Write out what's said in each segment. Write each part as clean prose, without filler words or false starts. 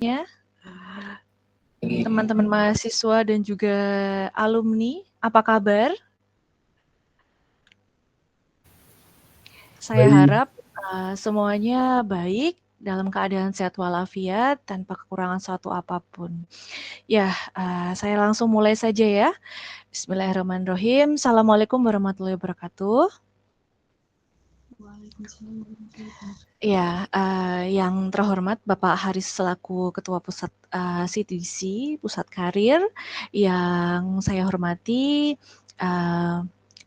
Ya, teman-teman mahasiswa dan juga alumni, apa kabar? Saya Baik, harap semuanya baik, dalam keadaan sehat walafiat, tanpa kekurangan suatu apapun. Ya, saya langsung mulai saja ya. Bismillahirrahmanirrahim. Assalamualaikum warahmatullahi wabarakatuh. Ya, yang terhormat Bapak Haris selaku Ketua Pusat CTC, Pusat Karir, yang saya hormati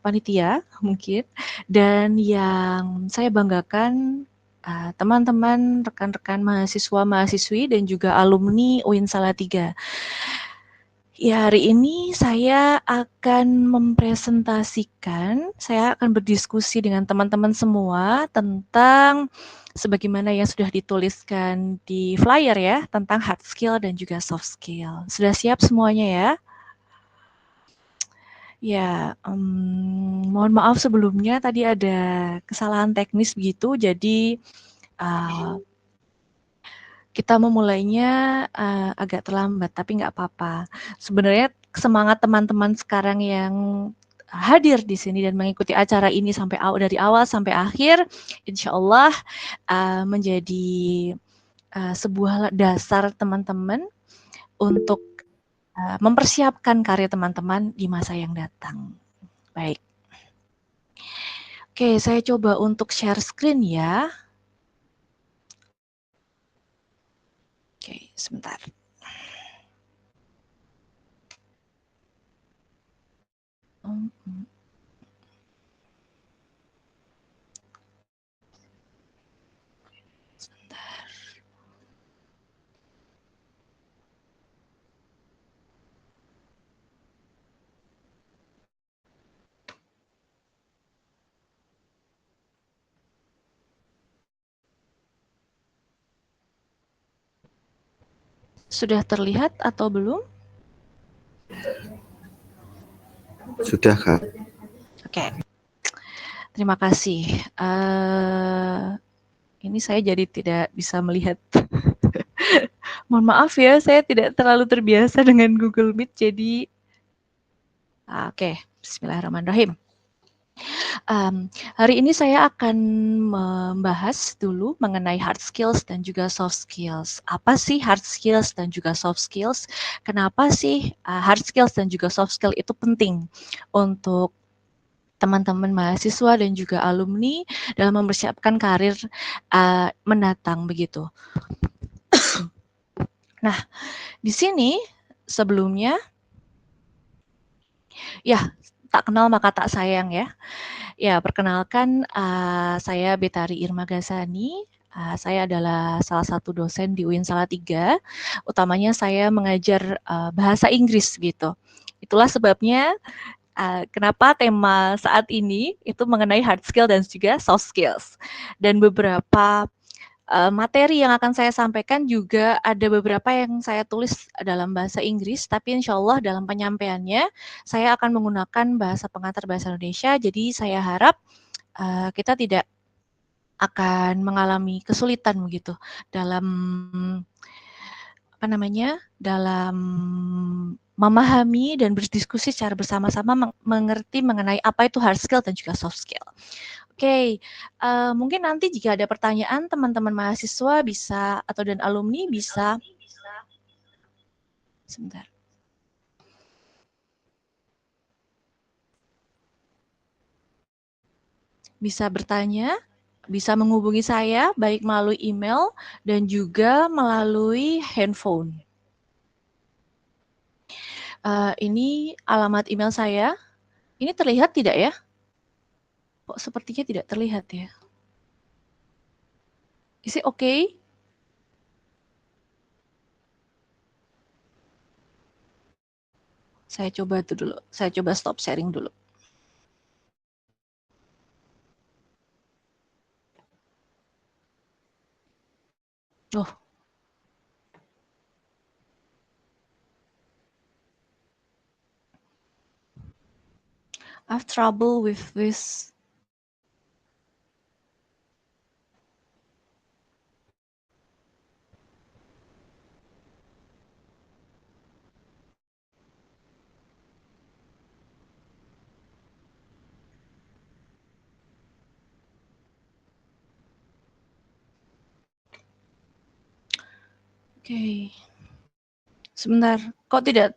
panitia mungkin, dan yang saya banggakan teman-teman, rekan-rekan mahasiswa-mahasiswi dan juga alumni UIN Salatiga. Ya, hari ini saya akan saya akan berdiskusi dengan teman-teman semua tentang sebagaimana yang sudah dituliskan di flyer ya, tentang hard skill dan juga soft skill. Sudah siap semuanya ya? Ya, mohon maaf sebelumnya tadi ada kesalahan teknis begitu, jadi kita memulainya agak terlambat, tapi nggak apa-apa. Sebenarnya semangat teman-teman sekarang yang hadir di sini dan mengikuti acara ini dari awal sampai akhir, insya Allah menjadi sebuah dasar teman-teman untuk mempersiapkan karya teman-teman di masa yang datang. Baik. Oke, saya coba untuk share screen ya. Oke, sebentar. Sebentar. Sudah terlihat atau belum? sudah Kak. Oke, terima kasih. Ini saya jadi tidak bisa melihat. Mohon maaf ya, saya tidak terlalu terbiasa dengan Google Meet, jadi oke, bismillahirrahmanirrahim. Hari ini saya akan membahas dulu mengenai hard skills dan juga soft skills. Apa sih hard skills dan juga soft skills? Kenapa sih hard skills dan juga soft skill itu penting untuk teman-teman mahasiswa dan juga alumni dalam mempersiapkan karir mendatang begitu. Nah, di sini sebelumnya, ya tak kenal maka tak sayang ya. Ya, perkenalkan saya Betari Irma Ghazani. Saya adalah salah satu dosen di UIN Salatiga. Utamanya saya mengajar bahasa Inggris gitu. Itulah sebabnya kenapa tema saat ini itu mengenai hard skill dan juga soft skills. Dan beberapa materi yang akan saya sampaikan juga ada beberapa yang saya tulis dalam bahasa Inggris, tapi insya Allah dalam penyampaiannya saya akan menggunakan bahasa pengantar bahasa Indonesia. Jadi saya harap kita tidak akan mengalami kesulitan begitu dalam dalam memahami dan berdiskusi secara bersama-sama mengerti mengenai apa itu hard skill dan juga soft skill. Oke, mungkin nanti jika ada pertanyaan teman-teman mahasiswa bisa dan alumni bisa sebentar. Bisa bertanya, bisa menghubungi saya baik melalui email dan juga melalui handphone. Ini alamat email saya. Ini terlihat tidak ya? Kok sepertinya tidak terlihat ya? Is it okay? Saya coba itu dulu. Saya coba stop sharing dulu. Oh, I have trouble with this. Oke. Sebentar, kok tidak,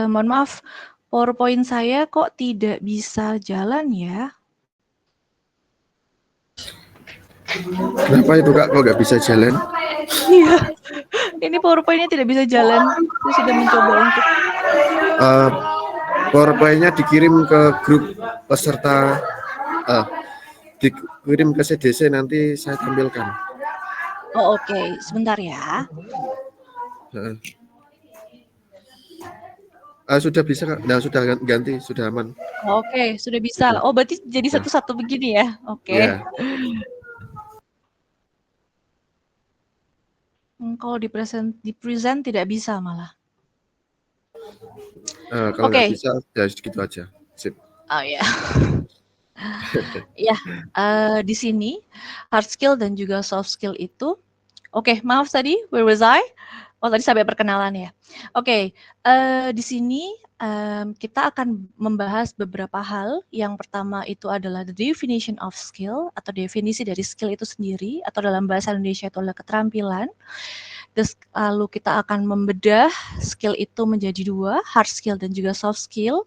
mohon maaf, PowerPoint saya kok tidak bisa jalan ya? Kenapa itu Kak, kok nggak bisa jalan? Iya, ini PowerPoint-nya tidak bisa jalan. Saya sudah mencoba untuk Uh, PowerPoint-nya dikirim ke grup peserta, dikirim ke CDC, nanti saya tampilkan. oh oke, sebentar ya. Sudah bisa Kak, nah sudah ganti, sudah aman. Oke, sudah bisa. Oh, berarti jadi Ya. satu-satu begini ya? Oke. Ya. Kalau di-present tidak bisa malah. Kalau nggak Oke. bisa, ya segitu aja. Sip. Oh ya. Ya, di sini hard skill dan juga soft skill itu oke, maaf tadi, where was I? Oh, tadi sampai perkenalan ya. Oke, di sini, kita akan membahas beberapa hal. Yang pertama itu adalah the definition of skill atau definisi dari skill itu sendiri atau dalam bahasa Indonesia itu adalah keterampilan. Terus lalu kita akan membedah skill itu menjadi 2, hard skill dan juga soft skill.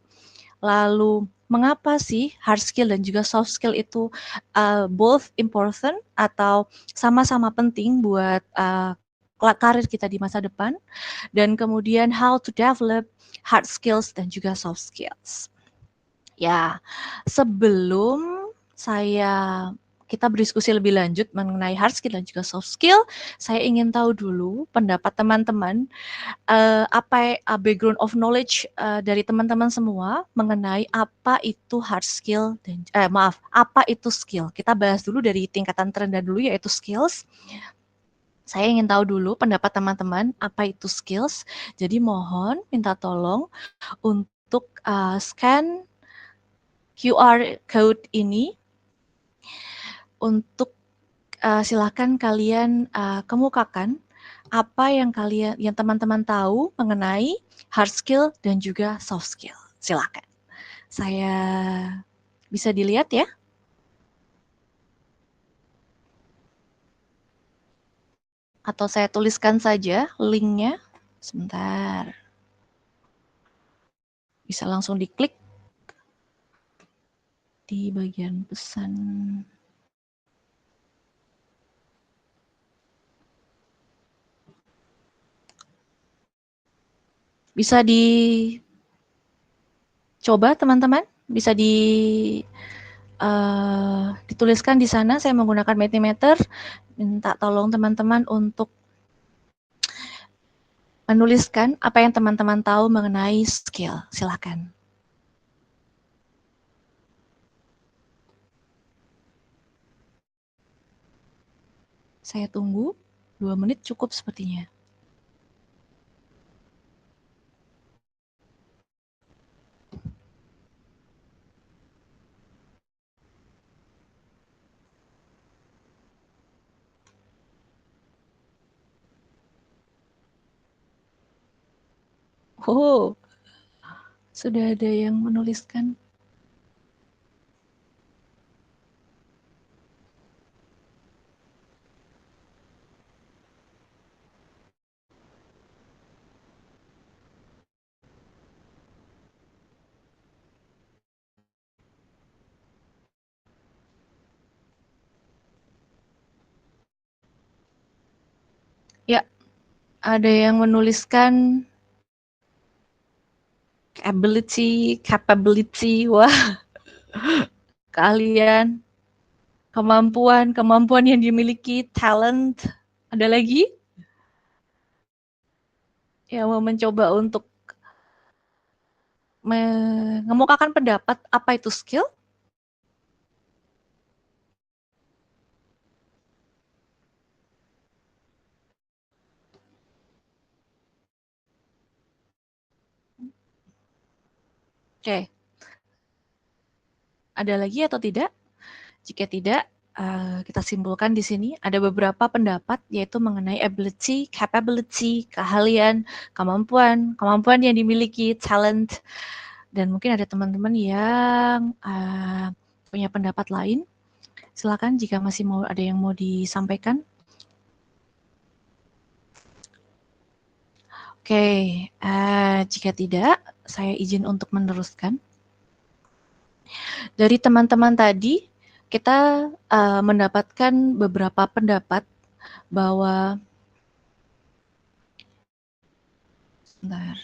Lalu mengapa sih hard skill dan juga soft skill itu both important atau sama-sama penting buat karir kita di masa depan, dan kemudian how to develop hard skills dan juga soft skills. Ya, sebelum kita berdiskusi lebih lanjut mengenai hard skill dan juga soft skill, saya ingin tahu dulu pendapat teman-teman, background of knowledge dari teman-teman semua mengenai apa itu hard skill dan apa itu skill. Kita bahas dulu dari tingkatan terendah dulu, yaitu skills. Saya ingin tahu dulu pendapat teman-teman apa itu skills. Jadi mohon minta tolong untuk scan QR code ini untuk silakan kalian kemukakan apa yang teman-teman tahu mengenai hard skill dan juga soft skill. Silakan. Saya bisa dilihat ya? Atau saya tuliskan saja linknya. Sebentar. Bisa langsung diklik di bagian pesan. Bisa dicoba teman-teman? Bisa dituliskan di sana. Saya menggunakan Mentimeter. Minta tolong teman-teman untuk menuliskan apa yang teman-teman tahu mengenai skill. Silakan. Saya tunggu 2 menit cukup sepertinya. Oh, sudah ada yang menuliskan. Ya, ada yang menuliskan capability, wah, keahlian, kemampuan yang dimiliki, talent. Ada lagi yang mau mencoba untuk mengemukakan pendapat apa itu skill? Oke. Ada lagi atau tidak? Jika tidak, kita simpulkan di sini ada beberapa pendapat, yaitu mengenai ability, capability, keahlian, kemampuan yang dimiliki, talent, dan mungkin ada teman-teman yang punya pendapat lain. Silakan jika masih ada yang mau disampaikan. Oke, jika tidak, saya izin untuk meneruskan. Dari teman-teman tadi, kita mendapatkan beberapa pendapat bahwa sebentar.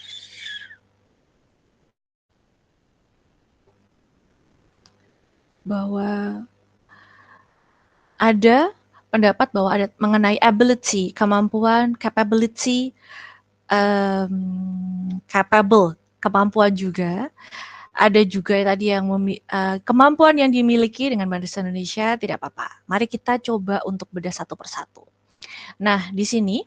Bahwa ada pendapat bahwa ada mengenai ability, kemampuan, capability, capable, kemampuan juga. Ada juga tadi yang kemampuan yang dimiliki dengan bahasa Indonesia tidak apa-apa. Mari kita coba untuk bedah satu persatu. Nah, di sini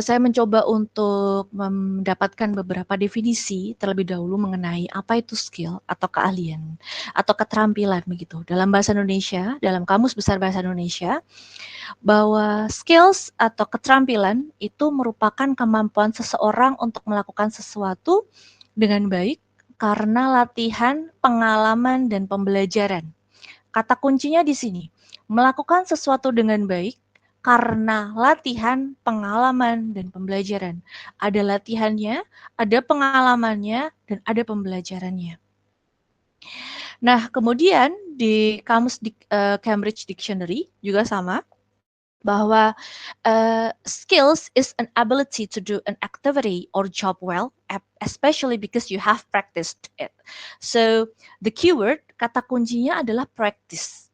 saya mencoba untuk mendapatkan beberapa definisi terlebih dahulu mengenai apa itu skill atau keahlian atau keterampilan begitu. Dalam bahasa Indonesia, dalam Kamus Besar Bahasa Indonesia, bahwa skills atau keterampilan itu merupakan kemampuan seseorang untuk melakukan sesuatu dengan baik karena latihan, pengalaman, dan pembelajaran. Kata kuncinya di sini, melakukan sesuatu dengan baik karena latihan, pengalaman, dan pembelajaran. Ada latihannya, ada pengalamannya, dan ada pembelajarannya. Nah, kemudian di kamus Cambridge Dictionary juga sama, bahwa skills is an ability to do an activity or job well, especially because you have practiced it. So, the keyword, kata kuncinya adalah practice.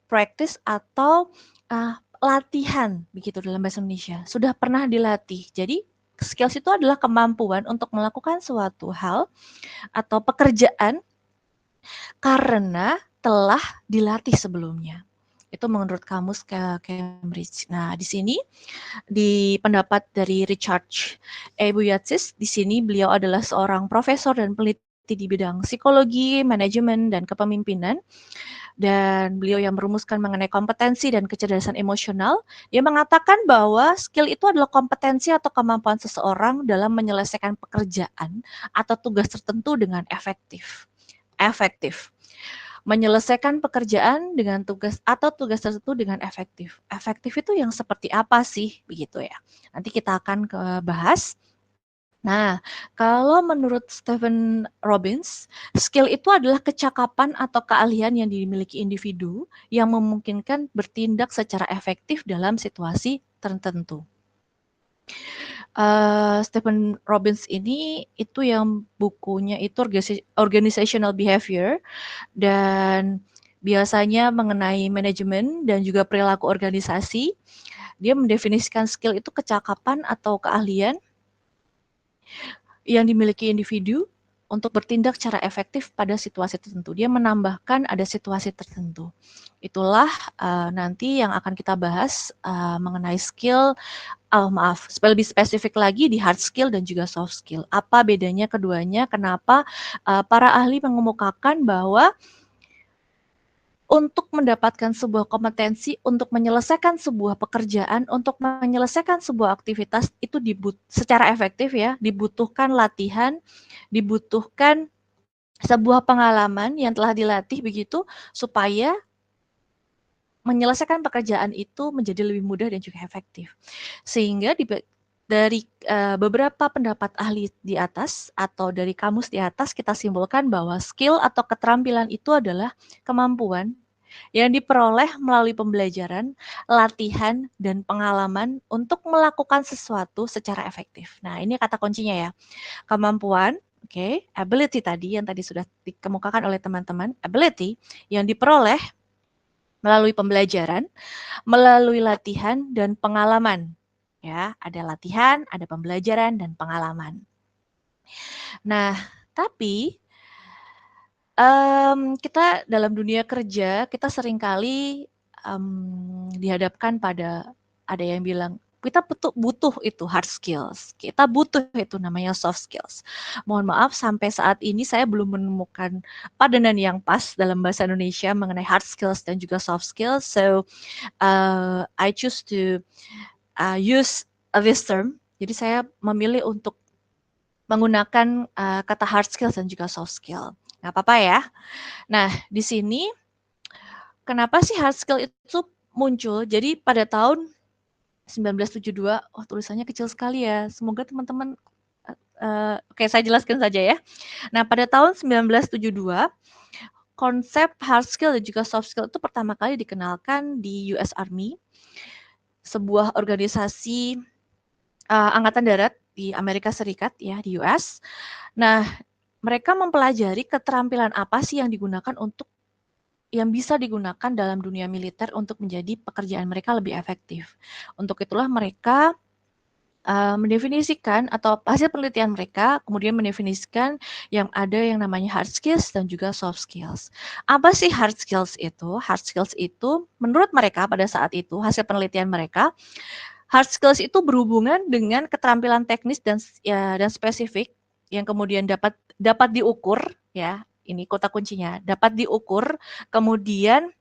Practice atau latihan begitu dalam bahasa Indonesia. Sudah pernah dilatih. Jadi skills itu adalah kemampuan untuk melakukan suatu hal atau pekerjaan karena telah dilatih sebelumnya. Itu menurut kamus Cambridge. Nah, di sini di pendapat dari Richard Ebuyatzis, di sini beliau adalah seorang profesor dan peneliti di bidang psikologi, manajemen, dan kepemimpinan. Dan beliau yang merumuskan mengenai kompetensi dan kecerdasan emosional, dia mengatakan bahwa skill itu adalah kompetensi atau kemampuan seseorang dalam menyelesaikan pekerjaan atau tugas tertentu dengan efektif. Menyelesaikan pekerjaan dengan tugas tertentu dengan efektif. Efektif itu yang seperti apa sih, begitu ya. Nanti kita akan bahas. Nah, kalau menurut Stephen Robbins, skill itu adalah kecakapan atau keahlian yang dimiliki individu yang memungkinkan bertindak secara efektif dalam situasi tertentu. Stephen Robbins ini itu yang bukunya itu Organizational Behavior, dan biasanya mengenai manajemen dan juga perilaku organisasi. Dia mendefinisikan skill itu kecakapan atau keahlian yang dimiliki individu untuk bertindak secara efektif pada situasi tertentu. Dia menambahkan ada situasi tertentu. Itulah nanti yang akan kita bahas mengenai skill, lebih spesifik lagi di hard skill dan juga soft skill. Apa bedanya keduanya? Kenapa para ahli mengemukakan bahwa untuk mendapatkan sebuah kompetensi, untuk menyelesaikan sebuah pekerjaan, untuk menyelesaikan sebuah aktivitas itu secara efektif ya, dibutuhkan latihan, dibutuhkan sebuah pengalaman yang telah dilatih begitu supaya menyelesaikan pekerjaan itu menjadi lebih mudah dan juga efektif. Sehingga dari beberapa pendapat ahli di atas atau dari kamus di atas kita simpulkan bahwa skill atau keterampilan itu adalah kemampuan yang diperoleh melalui pembelajaran, latihan, dan pengalaman untuk melakukan sesuatu secara efektif. Nah, ini kata kuncinya ya. Kemampuan, ability tadi yang tadi sudah dikemukakan oleh teman-teman, ability yang diperoleh melalui pembelajaran, melalui latihan dan pengalaman. Ya, ada latihan, ada pembelajaran dan pengalaman. Nah, tapi kita dalam dunia kerja, kita seringkali dihadapkan pada ada yang bilang, kita butuh itu hard skills, kita butuh itu namanya soft skills. Mohon maaf, sampai saat ini saya belum menemukan padanan yang pas dalam bahasa Indonesia mengenai hard skills dan juga soft skills. So, I choose to use this term. Jadi saya memilih untuk menggunakan kata hard skills dan juga soft skill. Nggak apa-apa ya. Nah, di sini kenapa sih hard skill itu muncul? Jadi pada tahun 1972, oh tulisannya kecil sekali ya. Semoga teman-teman, oke saya jelaskan saja ya. Nah pada tahun 1972, konsep hard skill dan juga soft skill itu pertama kali dikenalkan di US Army, sebuah organisasi Angkatan Darat di Amerika Serikat ya, di US. Nah, mereka mempelajari keterampilan apa sih yang bisa digunakan dalam dunia militer untuk menjadi pekerjaan mereka lebih efektif. Untuk itulah mereka mendefinisikan atau hasil penelitian mereka kemudian mendefinisikan yang ada yang namanya hard skills dan juga soft skills. Apa sih hard skills itu? Hard skills itu menurut mereka pada saat itu hasil penelitian mereka, hard skills itu berhubungan dengan keterampilan teknis dan spesifik yang kemudian dapat diukur ya. Ini kata kuncinya, dapat diukur, kemudian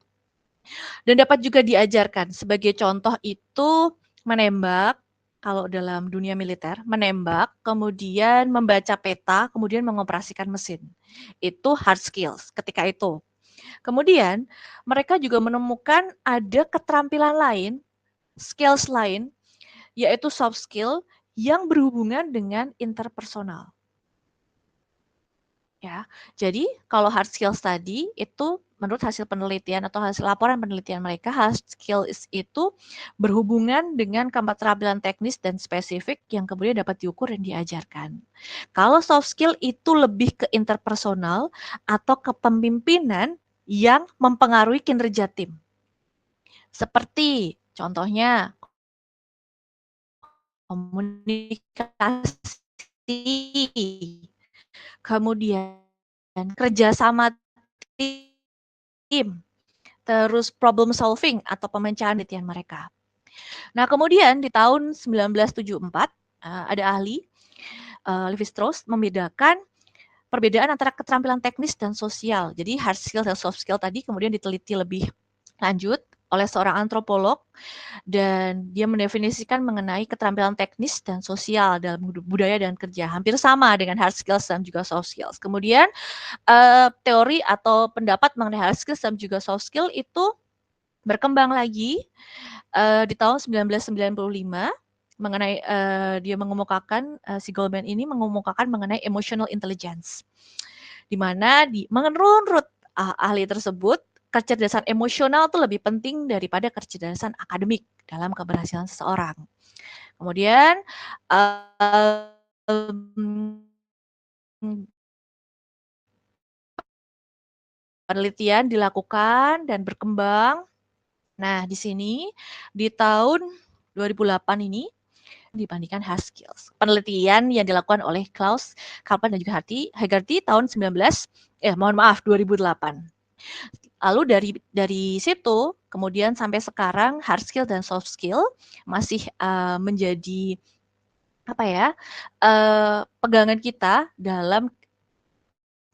dan dapat juga diajarkan. Sebagai contoh itu menembak, kalau dalam dunia militer, menembak, kemudian membaca peta, kemudian mengoperasikan mesin. Itu hard skills ketika itu. Kemudian mereka juga menemukan ada keterampilan lain, skills lain, yaitu soft skill yang berhubungan dengan interpersonal. Ya, jadi kalau hard skills tadi itu menurut hasil penelitian atau hasil laporan penelitian mereka, hard skills itu berhubungan dengan keterampilan teknis dan spesifik yang kemudian dapat diukur dan diajarkan. Kalau soft skill itu lebih ke interpersonal atau kepemimpinan yang mempengaruhi kinerja tim. Seperti contohnya komunikasi, kemudian kerjasama tim, terus problem solving atau pemecahan penelitian mereka. Nah, kemudian di tahun 1974 ada ahli Levi Strauss membedakan perbedaan antara keterampilan teknis dan sosial. Jadi hard skill dan soft skill tadi kemudian diteliti lebih lanjut oleh seorang antropolog dan dia mendefinisikan mengenai keterampilan teknis dan sosial dalam budaya dan kerja. Hampir sama dengan hard skills dan juga soft skills. Kemudian teori atau pendapat mengenai hard skills dan juga soft skill itu berkembang lagi di tahun 1995 mengenai dia mengemukakan si Goldman ini mengemukakan mengenai emotional intelligence, di mana menurut ahli tersebut kecerdasan emosional itu lebih penting daripada kecerdasan akademik dalam keberhasilan seseorang. Kemudian penelitian dilakukan dan berkembang. Nah, di sini di tahun 2008 ini dibandingkan hard skills. Penelitian yang dilakukan oleh Klaus Kalpan dan juga Hegarty tahun 2008. Lalu dari situ kemudian sampai sekarang hard skill dan soft skill masih menjadi apa ya pegangan kita dalam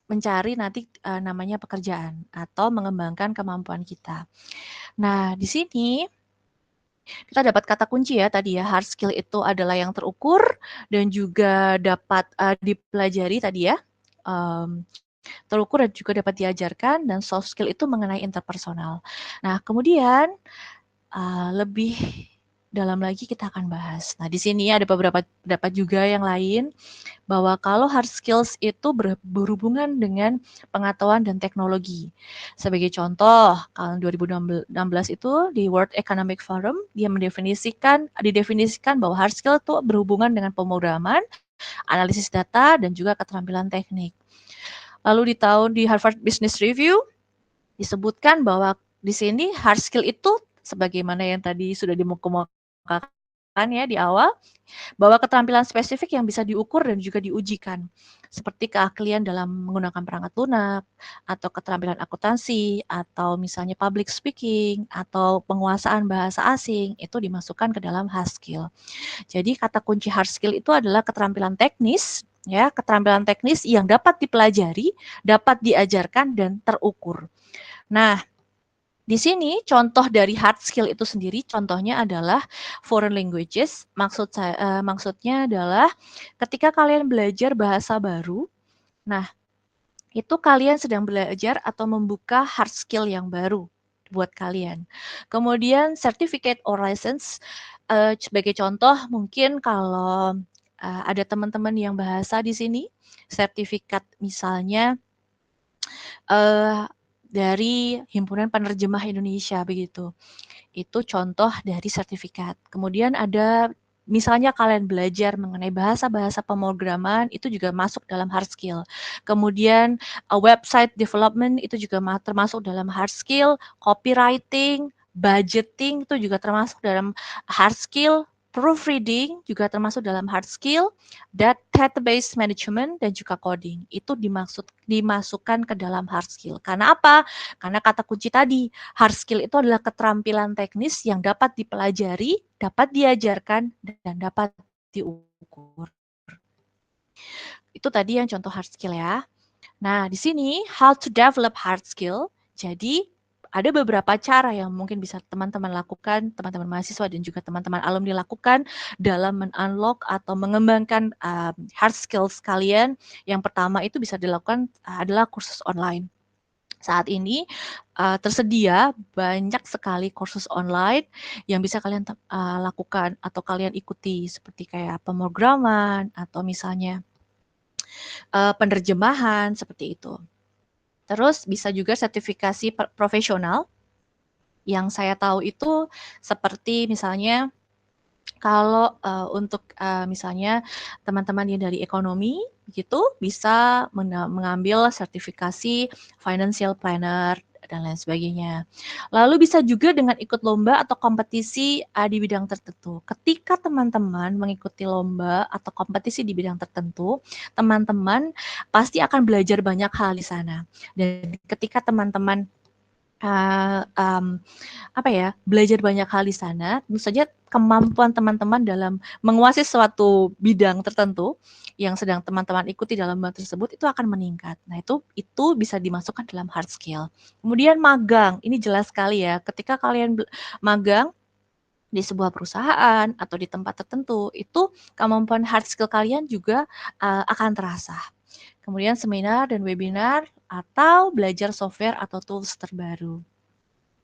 mencari nanti namanya pekerjaan atau mengembangkan kemampuan kita. Nah, di sini kita dapat kata kunci ya tadi ya, hard skill itu adalah yang terukur dan juga dapat dipelajari tadi ya, terukur dan juga dapat diajarkan, dan soft skill itu mengenai interpersonal. Nah, kemudian lebih dalam lagi kita akan bahas. Nah, di sini ada beberapa pendapat juga yang lain bahwa kalau hard skills itu berhubungan dengan pengetahuan dan teknologi. Sebagai contoh, tahun 2016 itu di World Economic Forum dia didefinisikan bahwa hard skill itu berhubungan dengan pemrograman, analisis data dan juga keterampilan teknik. Lalu di Harvard Business Review disebutkan bahwa di sini hard skill itu sebagaimana yang tadi sudah dikemukakan ya di awal, bahwa keterampilan spesifik yang bisa diukur dan juga diujikan, seperti keahlian dalam menggunakan perangkat lunak, atau keterampilan akuntansi, atau misalnya public speaking, atau penguasaan bahasa asing, itu dimasukkan ke dalam hard skill. Jadi kata kunci hard skill itu adalah keterampilan teknis, ya, keterampilan teknis yang dapat dipelajari, dapat diajarkan, dan terukur. Nah, di sini contoh dari hard skill itu sendiri, contohnya adalah foreign languages. Maksudnya adalah ketika kalian belajar bahasa baru, nah itu kalian sedang belajar atau membuka hard skill yang baru buat kalian. Kemudian certificate or license Sebagai contoh mungkin kalau, ada teman-teman yang bahasa di sini, sertifikat misalnya, dari Himpunan Penerjemah Indonesia begitu. Itu contoh dari sertifikat. Kemudian ada misalnya kalian belajar mengenai bahasa-bahasa pemrograman itu juga masuk dalam hard skill. Kemudian website development itu juga termasuk dalam hard skill, copywriting, budgeting itu juga termasuk dalam hard skill, proofreading juga termasuk dalam hard skill, database management dan juga coding. Itu dimasukkan ke dalam hard skill. Karena apa? Karena kata kunci tadi, hard skill itu adalah keterampilan teknis yang dapat dipelajari, dapat diajarkan, dan dapat diukur. Itu tadi yang contoh hard skill ya. Nah, di sini how to develop hard skill. Jadi, ada beberapa cara yang mungkin bisa teman-teman lakukan, teman-teman mahasiswa dan juga teman-teman alumni lakukan dalam men-unlock atau mengembangkan hard skills kalian. Yang pertama itu bisa dilakukan adalah kursus online. Saat ini tersedia banyak sekali kursus online yang bisa kalian lakukan atau kalian ikuti seperti kayak pemrograman atau misalnya penerjemahan seperti itu. Terus bisa juga sertifikasi profesional yang saya tahu itu seperti misalnya kalau untuk misalnya teman-teman yang dari ekonomi gitu bisa mengambil sertifikasi financial planner dan lain sebagainya. Lalu bisa juga dengan ikut lomba atau kompetisi di bidang tertentu. Ketika teman-teman mengikuti lomba atau kompetisi di bidang tertentu, teman-teman pasti akan belajar banyak hal di sana. Dan ketika teman-teman belajar banyak hal di sana, tentu saja kemampuan teman-teman dalam menguasai suatu bidang tertentu yang sedang teman-teman ikuti dalam lomba tersebut itu akan meningkat. Nah, itu bisa dimasukkan dalam hard skill. Kemudian magang, ini jelas sekali ya, ketika kalian magang di sebuah perusahaan atau di tempat tertentu, itu kemampuan hard skill kalian juga akan terasa. Kemudian seminar dan webinar atau belajar software atau tools terbaru.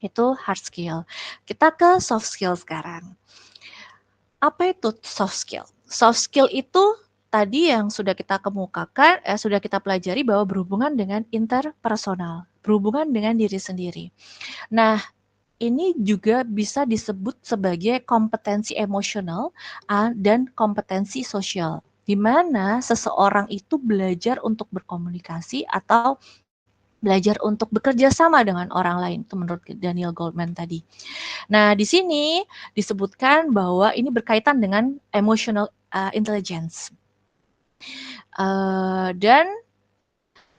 Itu hard skill. Kita ke soft skill sekarang. Apa itu soft skill? Soft skill itu tadi yang sudah kita kemukakan, sudah kita pelajari bahwa berhubungan dengan interpersonal, berhubungan dengan diri sendiri. Nah, ini juga bisa disebut sebagai kompetensi emosional dan kompetensi sosial, di mana seseorang itu belajar untuk berkomunikasi atau belajar untuk bekerja sama dengan orang lain, itu menurut Daniel Goleman tadi. Nah, di sini disebutkan bahwa ini berkaitan dengan emotional intelligence. Dan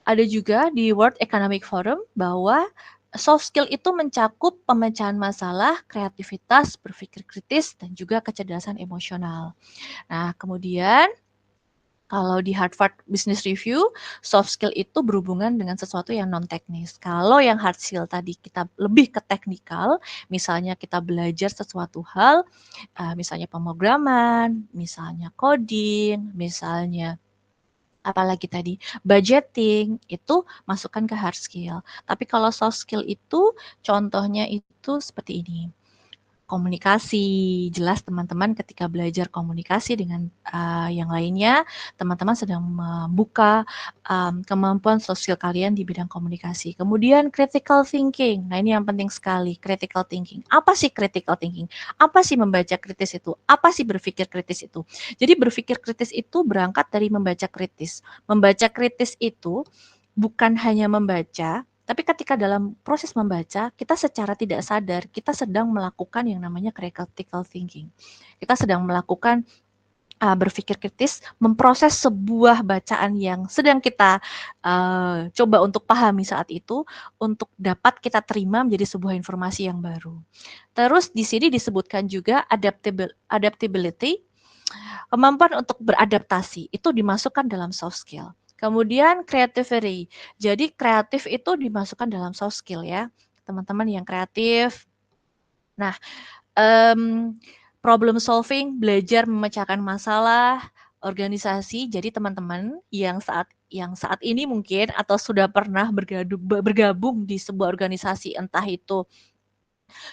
ada juga di World Economic Forum bahwa soft skill itu mencakup pemecahan masalah, kreativitas, berpikir kritis, dan juga kecerdasan emosional. Nah, kemudian kalau di Harvard Business Review, soft skill itu berhubungan dengan sesuatu yang non-teknis. Kalau yang hard skill tadi kita lebih ke teknikal, misalnya kita belajar sesuatu hal, misalnya pemrograman, misalnya coding, misalnya apalagi tadi budgeting, itu masukkan ke hard skill. Tapi kalau soft skill itu contohnya itu seperti ini. Komunikasi, jelas teman-teman ketika belajar komunikasi dengan yang lainnya, teman-teman sedang membuka kemampuan sosial kalian di bidang komunikasi. Kemudian critical thinking, nah ini yang penting sekali, critical thinking. Apa sih critical thinking? Apa sih membaca kritis itu? Apa sih berpikir kritis itu? Jadi berpikir kritis itu berangkat dari membaca kritis. Membaca kritis itu bukan hanya membaca, tapi ketika dalam proses membaca, kita secara tidak sadar, kita sedang melakukan yang namanya critical thinking. Kita sedang melakukan berpikir kritis, memproses sebuah bacaan yang sedang kita coba untuk pahami saat itu, untuk dapat kita terima menjadi sebuah informasi yang baru. Terus di sini disebutkan juga adaptability, kemampuan untuk beradaptasi, itu dimasukkan dalam soft skill. Kemudian creativity. Jadi kreatif itu dimasukkan dalam soft skill ya. Teman-teman yang kreatif. Nah, problem solving, belajar memecahkan masalah, organisasi. Jadi teman-teman yang saat ini mungkin atau sudah pernah bergabung di sebuah organisasi, entah itu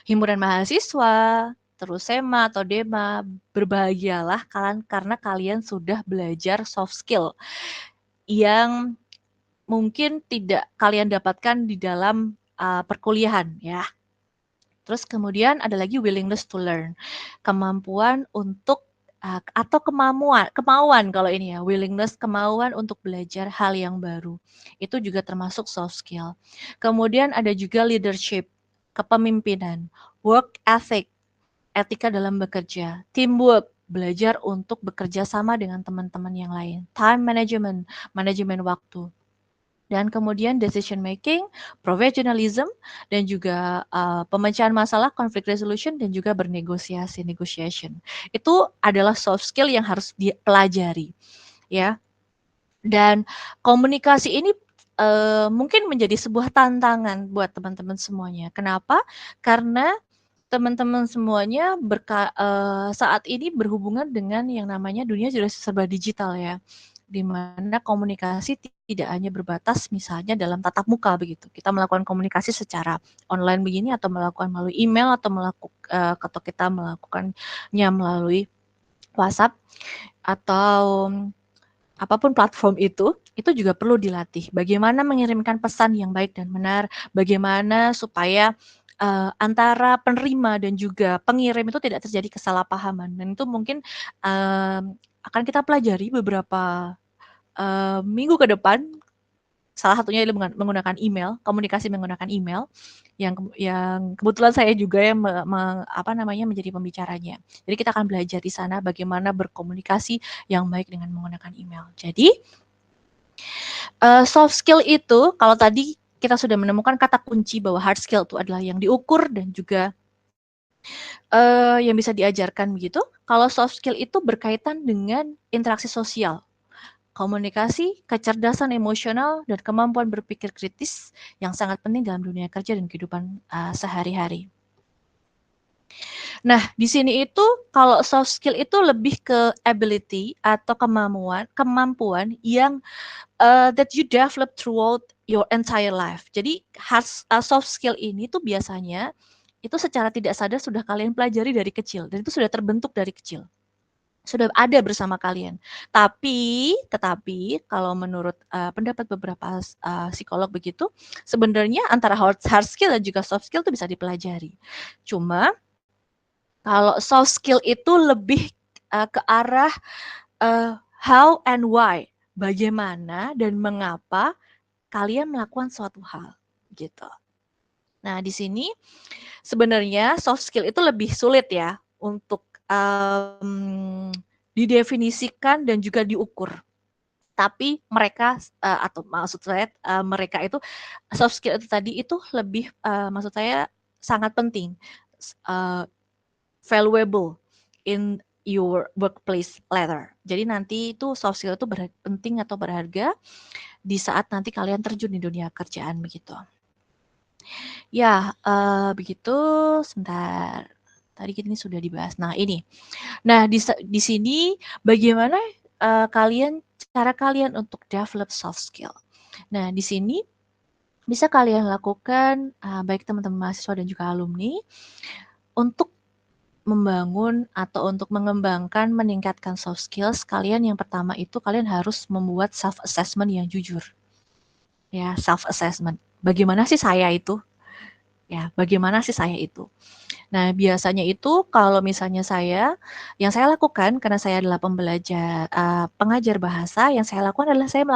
himpunan mahasiswa, terus SEMA atau DEMA, berbahagialah kalian karena kalian sudah belajar soft skill yang mungkin tidak kalian dapatkan di dalam perkuliahan ya. Terus kemudian ada lagi willingness to learn, kemampuan untuk atau kemauan kalau ini ya, willingness, kemauan untuk belajar hal yang baru. Itu juga termasuk soft skill. Kemudian ada juga leadership, kepemimpinan, work ethic, etika dalam bekerja, teamwork, belajar untuk bekerja sama dengan teman-teman yang lain, time management, manajemen waktu, dan kemudian decision making, professionalism, dan juga pemecahan masalah, conflict resolution, dan juga bernegosiasi, negotiation. Itu adalah soft skill yang harus dipelajari, ya. Dan komunikasi ini mungkin menjadi sebuah tantangan buat teman-teman semuanya. Kenapa? Karena teman-teman semuanya saat ini berhubungan dengan yang namanya dunia sudah serba digital ya, di mana komunikasi tidak hanya berbatas misalnya dalam tatap muka begitu. Kita melakukan komunikasi secara online begini atau melakukan melalui email atau kita melakukannya melalui WhatsApp atau apapun platform itu juga perlu dilatih. Bagaimana mengirimkan pesan yang baik dan benar, bagaimana supaya antara penerima dan juga pengirim itu tidak terjadi kesalahpahaman. Dan itu mungkin akan kita pelajari beberapa minggu ke depan. Salah satunya adalah menggunakan email, komunikasi menggunakan email, yang kebetulan saya juga yang menjadi pembicaranya. Jadi kita akan belajar di sana bagaimana berkomunikasi yang baik dengan menggunakan email. Jadi soft skill itu kalau tadi kita sudah menemukan kata kunci bahwa hard skill itu adalah yang diukur dan juga yang bisa diajarkan begitu. Kalau soft skill itu berkaitan dengan interaksi sosial, komunikasi, kecerdasan emosional, dan kemampuan berpikir kritis yang sangat penting dalam dunia kerja dan kehidupan sehari-hari. Nah, di sini itu kalau soft skill itu lebih ke ability atau kemampuan yang that you develop throughout your entire life. Jadi soft skill ini tuh biasanya itu secara tidak sadar sudah kalian pelajari dari kecil dan itu sudah terbentuk dari kecil. Sudah ada bersama kalian. Tetapi kalau menurut pendapat beberapa psikolog begitu, sebenarnya antara hard skill dan juga soft skill itu bisa dipelajari. Cuma kalau soft skill itu lebih ke arah how and why, bagaimana dan mengapa kalian melakukan suatu hal, gitu. Nah, di sini sebenarnya soft skill itu lebih sulit ya untuk didefinisikan dan juga diukur. Tapi mereka atau maksud saya mereka itu soft skill itu tadi itu lebih maksud saya sangat penting, valuable in your workplace later. Jadi nanti itu soft skill itu penting atau berharga di saat nanti kalian terjun di dunia kerjaan begitu. Ya, begitu. Sebentar. Tadi ini sudah dibahas. Nah, ini. Nah, di sini bagaimana cara kalian untuk develop soft skill. Nah, di sini bisa kalian lakukan baik teman-teman mahasiswa dan juga alumni untuk membangun atau untuk mengembangkan, meningkatkan soft skills kalian. Yang pertama itu kalian harus membuat self assessment yang jujur. Ya, self assessment. Bagaimana sih saya itu? Ya, bagaimana sih saya itu? Nah, biasanya itu kalau misalnya yang saya lakukan karena saya adalah pengajar bahasa, yang saya lakukan adalah saya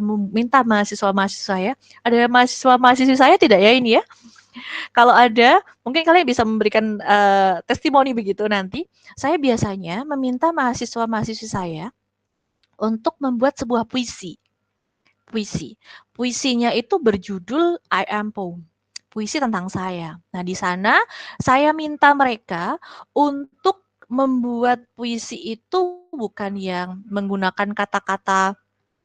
meminta mahasiswa-mahasiswa saya, ada mahasiswa-mahasiswi saya tidak ya ini ya? Kalau ada, mungkin kalian bisa memberikan testimoni begitu nanti. Saya biasanya meminta mahasiswa-mahasiswi saya untuk membuat sebuah puisi. Puisinya itu berjudul I Am Poem. Puisi tentang saya. Nah, di sana saya minta mereka untuk membuat puisi itu bukan yang menggunakan kata-kata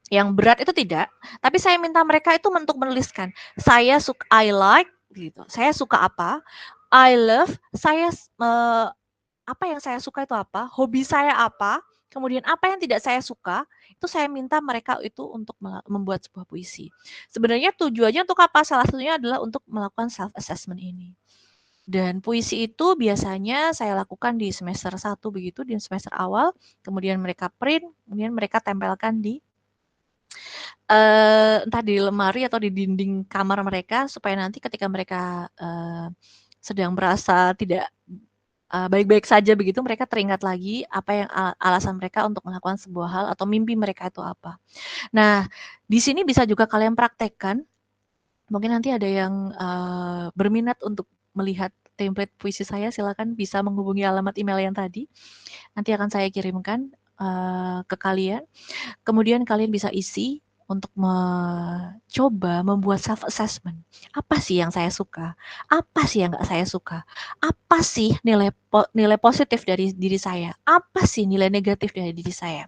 yang berat itu tidak, tapi saya minta mereka itu untuk menuliskan I like gitu. Saya suka apa? I love, apa yang saya suka itu apa? Hobi saya apa? Kemudian apa yang tidak saya suka? Itu saya minta mereka itu untuk membuat sebuah puisi. Sebenarnya tujuannya untuk apa? Salah satunya adalah untuk melakukan self assessment ini. Dan puisi itu biasanya saya lakukan di semester 1 begitu, di semester awal, kemudian mereka print, kemudian mereka tempelkan di entah di lemari atau di dinding kamar mereka supaya nanti ketika mereka sedang merasa tidak baik-baik saja begitu, mereka teringat lagi apa yang alasan mereka untuk melakukan sebuah hal atau mimpi mereka itu apa. Nah, di sini bisa juga kalian praktekkan. Mungkin nanti ada yang berminat untuk melihat template puisi saya, silakan bisa menghubungi alamat email yang tadi. Nanti akan saya kirimkan ke kalian. Kemudian kalian bisa isi untuk mencoba membuat self assessment. Apa sih yang saya suka? Apa sih yang nggak saya suka? Apa sih nilai positif dari diri saya? Apa sih nilai negatif dari diri saya?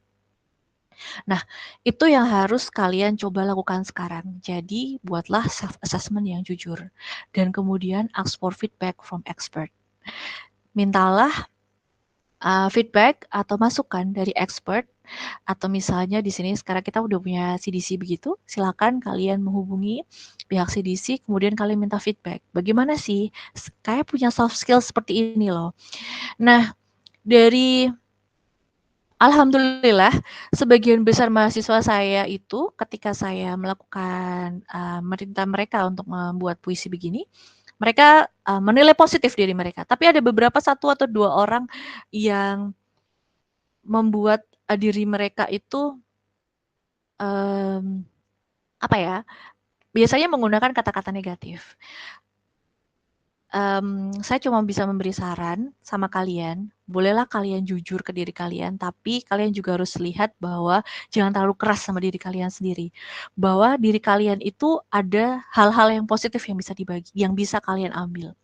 Nah, itu yang harus kalian coba lakukan sekarang. Jadi, buatlah self assessment yang jujur dan kemudian ask for feedback from expert. Mintalah feedback atau masukan dari expert, atau misalnya di sini sekarang kita udah punya CDC begitu, silakan kalian menghubungi pihak CDC, kemudian kalian minta feedback. Bagaimana sih? Kayak punya soft skill seperti ini loh. Nah, dari alhamdulillah, sebagian besar mahasiswa saya itu ketika saya melakukan meminta mereka untuk membuat puisi begini, mereka menilai positif diri mereka. Tapi ada beberapa 1 atau 2 orang yang membuat diri mereka itu apa ya, biasanya menggunakan kata-kata negatif. Saya cuma bisa memberi saran sama kalian, bolehlah kalian jujur ke diri kalian, tapi kalian juga harus lihat bahwa jangan terlalu keras sama diri kalian sendiri. Bahwa diri kalian itu ada hal-hal yang positif yang bisa dibagi, yang bisa kalian ambil.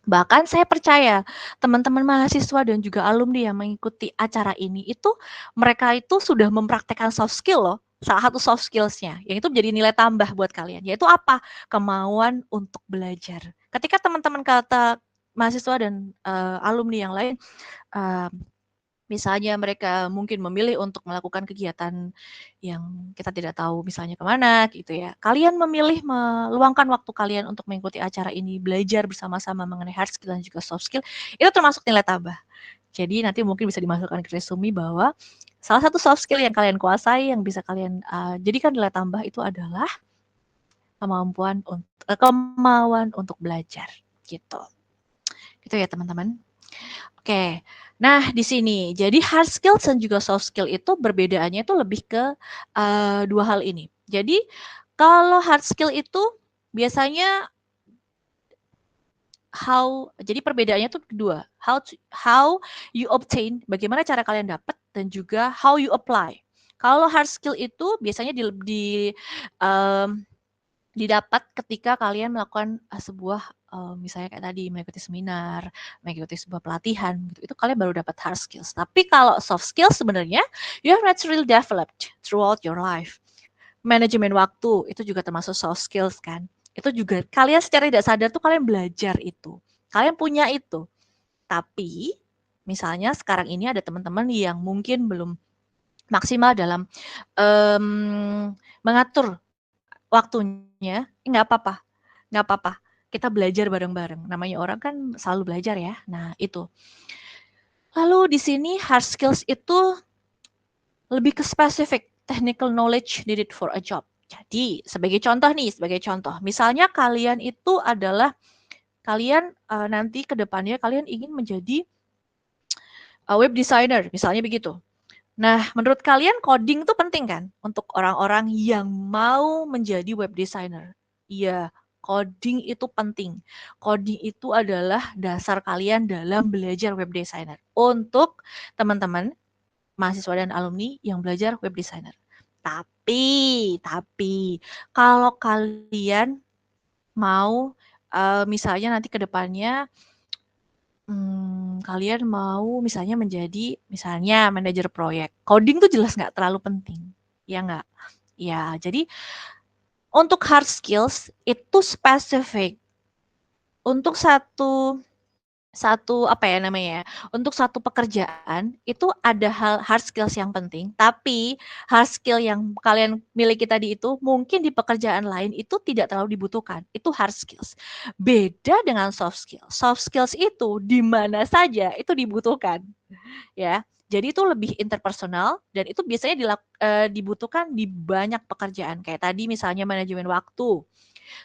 Bahkan saya percaya teman-teman mahasiswa dan juga alumni yang mengikuti acara ini itu mereka itu sudah mempraktekkan soft skill loh. Salah satu soft skills-nya, yang itu menjadi nilai tambah buat kalian, yaitu apa? Kemauan untuk belajar. Ketika teman-teman kata mahasiswa dan alumni yang lain, uh, misalnya mereka mungkin memilih untuk melakukan kegiatan yang kita tidak tahu misalnya kemana gitu ya. Kalian memilih meluangkan waktu kalian untuk mengikuti acara ini, belajar bersama-sama mengenai hard skill dan juga soft skill, itu termasuk nilai tambah. Jadi nanti mungkin bisa dimasukkan ke resume bahwa salah satu soft skill yang kalian kuasai, yang bisa kalian jadikan nilai tambah itu adalah kemauan untuk belajar gitu. Gitu ya teman-teman. Oke, nah di sini jadi hard skills dan juga soft skill itu perbedaannya itu lebih ke dua hal ini. Jadi kalau hard skill itu biasanya jadi perbedaannya itu kedua, how you obtain, bagaimana cara kalian dapat dan juga how you apply. Kalau hard skill itu biasanya didapat ketika kalian melakukan sebuah misalnya kayak tadi mengikuti seminar, mengikuti sebuah pelatihan gitu. Itu kalian baru dapat hard skills. Tapi kalau soft skills sebenarnya you have naturally developed throughout your life. Manajemen waktu itu juga termasuk soft skills kan. Itu juga kalian secara tidak sadar tuh kalian belajar itu. Kalian punya itu. Tapi misalnya sekarang ini ada teman-teman yang mungkin belum maksimal dalam mengatur waktunya, nggak apa-apa, nggak apa-apa. Kita belajar bareng-bareng. Namanya orang kan selalu belajar ya. Nah, itu. Lalu di sini hard skills itu lebih ke spesifik, technical knowledge needed for a job. Jadi, sebagai contoh, misalnya kalian itu adalah kalian nanti ke depannya kalian ingin menjadi web designer, misalnya begitu. Nah, menurut kalian coding itu penting kan untuk orang-orang yang mau menjadi web designer? Iya, coding itu penting. Coding itu adalah dasar kalian dalam belajar web designer. Untuk teman-teman mahasiswa dan alumni yang belajar web designer. Tapi kalau kalian mau misalnya nanti ke depannya kalian mau misalnya menjadi misalnya manajer proyek. Coding tuh jelas nggak terlalu penting, ya nggak? Ya, jadi untuk hard skills itu spesifik. Untuk satu untuk satu pekerjaan itu ada hard skills yang penting, tapi hard skill yang kalian miliki tadi itu mungkin di pekerjaan lain itu tidak terlalu dibutuhkan. Itu hard skills. Beda dengan soft skills. Soft skills itu di mana saja itu dibutuhkan, ya. Jadi itu lebih interpersonal dan itu biasanya dibutuhkan di banyak pekerjaan. Kayak tadi misalnya manajemen waktu,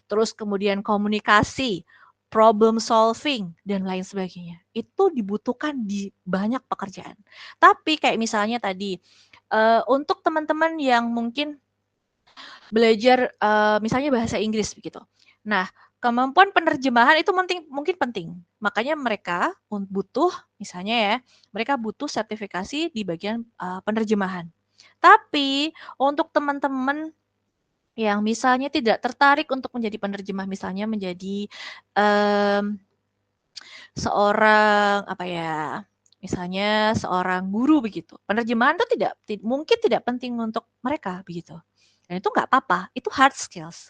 terus kemudian komunikasi, problem solving, dan lain sebagainya. Itu dibutuhkan di banyak pekerjaan. Tapi kayak misalnya tadi, untuk teman-teman yang mungkin belajar misalnya bahasa Inggris begitu. Nah, kemampuan penerjemahan itu mungkin penting. Makanya mereka butuh misalnya ya, mereka butuh sertifikasi di bagian penerjemahan. Tapi untuk teman-teman yang misalnya tidak tertarik untuk menjadi penerjemah, misalnya menjadi seorang misalnya seorang guru begitu. Penerjemahan itu mungkin tidak penting untuk mereka begitu. Dan itu nggak apa-apa, itu hard skills.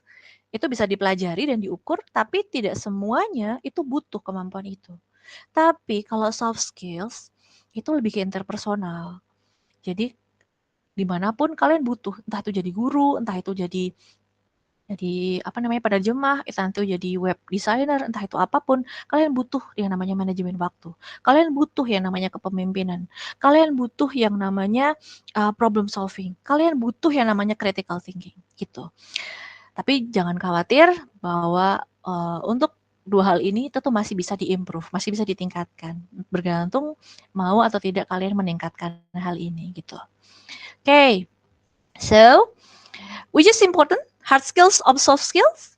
Itu bisa dipelajari dan diukur, tapi tidak semuanya itu butuh kemampuan itu. Tapi kalau soft skills itu lebih ke interpersonal. Jadi dimanapun kalian butuh, entah itu jadi guru, entah itu jadi penerjemah, entah itu jadi web designer, entah itu apapun, kalian butuh yang namanya manajemen waktu. Kalian butuh yang namanya kepemimpinan. Kalian butuh yang namanya problem solving. Kalian butuh yang namanya critical thinking, gitu. Tapi jangan khawatir bahwa untuk dua hal ini tentu masih bisa diimprove, masih bisa ditingkatkan. Bergantung mau atau tidak kalian meningkatkan hal ini, gitu. Okay, so which is important? Hard skills or soft skills?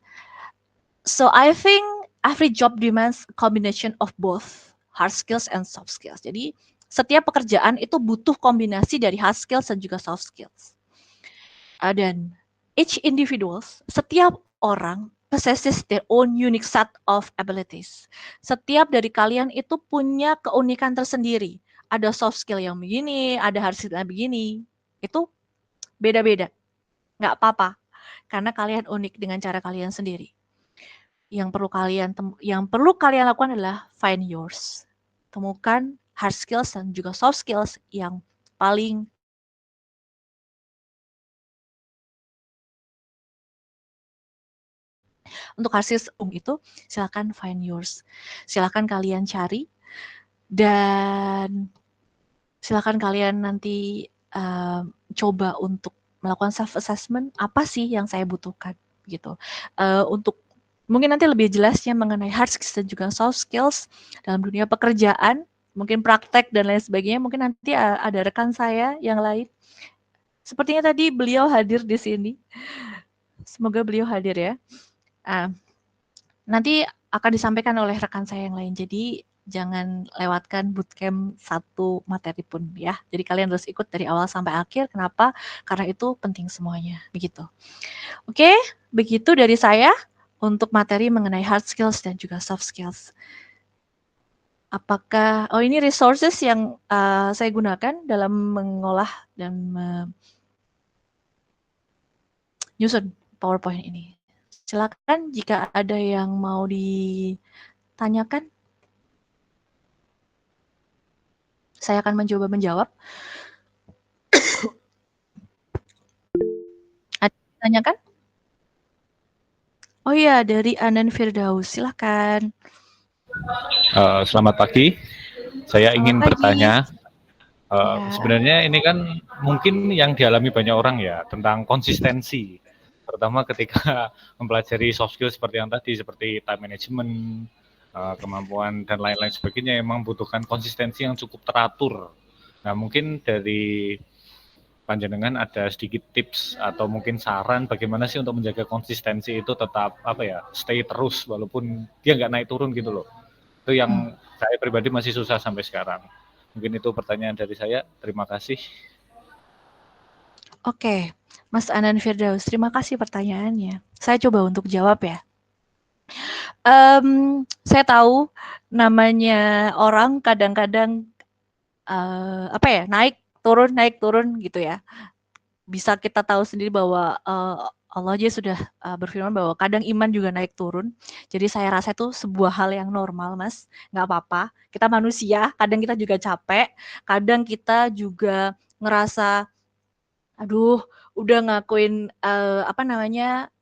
So I think every job demands a combination of both hard skills and soft skills. Jadi setiap pekerjaan itu butuh kombinasi dari hard skills dan juga soft skills. Dan each individuals, setiap orang possesses their own unique set of abilities. Setiap dari kalian itu punya keunikan tersendiri. Ada soft skill yang begini, ada hard skill yang begini. Itu beda-beda. Nggak apa-apa. Karena kalian unik dengan cara kalian sendiri. Yang perlu kalian lakukan adalah find yours. Temukan hard skills dan juga soft skills yang paling untuk hard skills itu silakan find yours. Silakan kalian cari dan silakan kalian nanti coba untuk melakukan self assessment, apa sih yang saya butuhkan gitu. Untuk mungkin nanti lebih jelasnya mengenai hard skills dan juga soft skills dalam dunia pekerjaan, mungkin praktek dan lain sebagainya, mungkin nanti ada rekan saya yang lain. Sepertinya tadi beliau hadir di sini. Semoga beliau hadir ya. Nanti akan disampaikan oleh rekan saya yang lain. Jadi jangan lewatkan bootcamp satu materi pun ya. Jadi kalian harus ikut dari awal sampai akhir. Kenapa? Karena itu penting semuanya. Begitu. Oke, begitu dari saya untuk materi mengenai hard skills dan juga soft skills. Apakah, ini resources yang saya gunakan dalam mengolah dan menyusun PowerPoint ini. Silakan jika ada yang mau ditanyakan. Saya akan mencoba menjawab. Ada yang ditanyakan? Oh iya, dari Anan Firdaus, silakan. Selamat pagi. Saya ingin pagi. bertanya, Ya. sebenarnya ini kan mungkin yang dialami banyak orang ya tentang konsistensi, terutama ketika mempelajari soft skill seperti yang tadi, seperti time management, kemampuan dan lain-lain sebagainya, memang membutuhkan konsistensi yang cukup teratur. Nah, mungkin dari panjenengan ada sedikit tips atau mungkin saran bagaimana sih untuk menjaga konsistensi itu tetap stay terus walaupun dia nggak naik turun gitu loh. Itu yang saya pribadi masih susah sampai sekarang. Mungkin itu pertanyaan dari saya. Terima kasih. Oke, Mas Anan Firdaus, terima kasih pertanyaannya. Saya coba untuk jawab ya. Saya tahu namanya orang kadang-kadang naik turun gitu ya. Bisa kita tahu sendiri bahwa Allah aja sudah berfirman bahwa kadang iman juga naik turun. Jadi saya rasa itu sebuah hal yang normal, Mas. Nggak apa-apa. Kita manusia, kadang kita juga capek, kadang kita juga ngerasa, aduh, udah ngakuin apa namanya?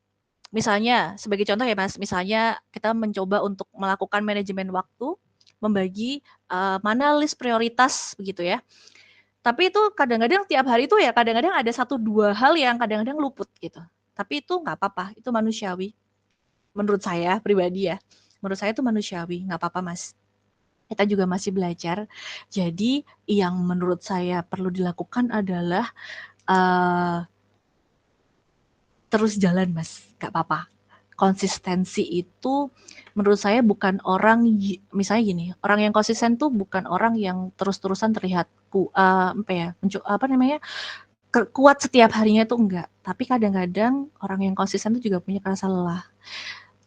Misalnya sebagai contoh ya, Mas, misalnya kita mencoba untuk melakukan manajemen waktu, membagi mana list prioritas begitu ya. Tapi itu kadang-kadang tiap hari itu ya kadang-kadang ada 1, 2 hal yang kadang-kadang luput gitu. Tapi itu nggak apa-apa, itu manusiawi. Menurut saya pribadi ya. Menurut saya itu manusiawi, nggak apa-apa Mas. Kita juga masih belajar. Jadi yang menurut saya perlu dilakukan adalah terus jalan Mas, nggak apa-apa. Konsistensi itu menurut saya bukan orang misalnya gini, orang yang konsisten tuh bukan orang yang terus-terusan terlihat apa namanya? Kuat setiap harinya itu enggak, tapi kadang-kadang orang yang konsisten itu juga punya rasa lelah.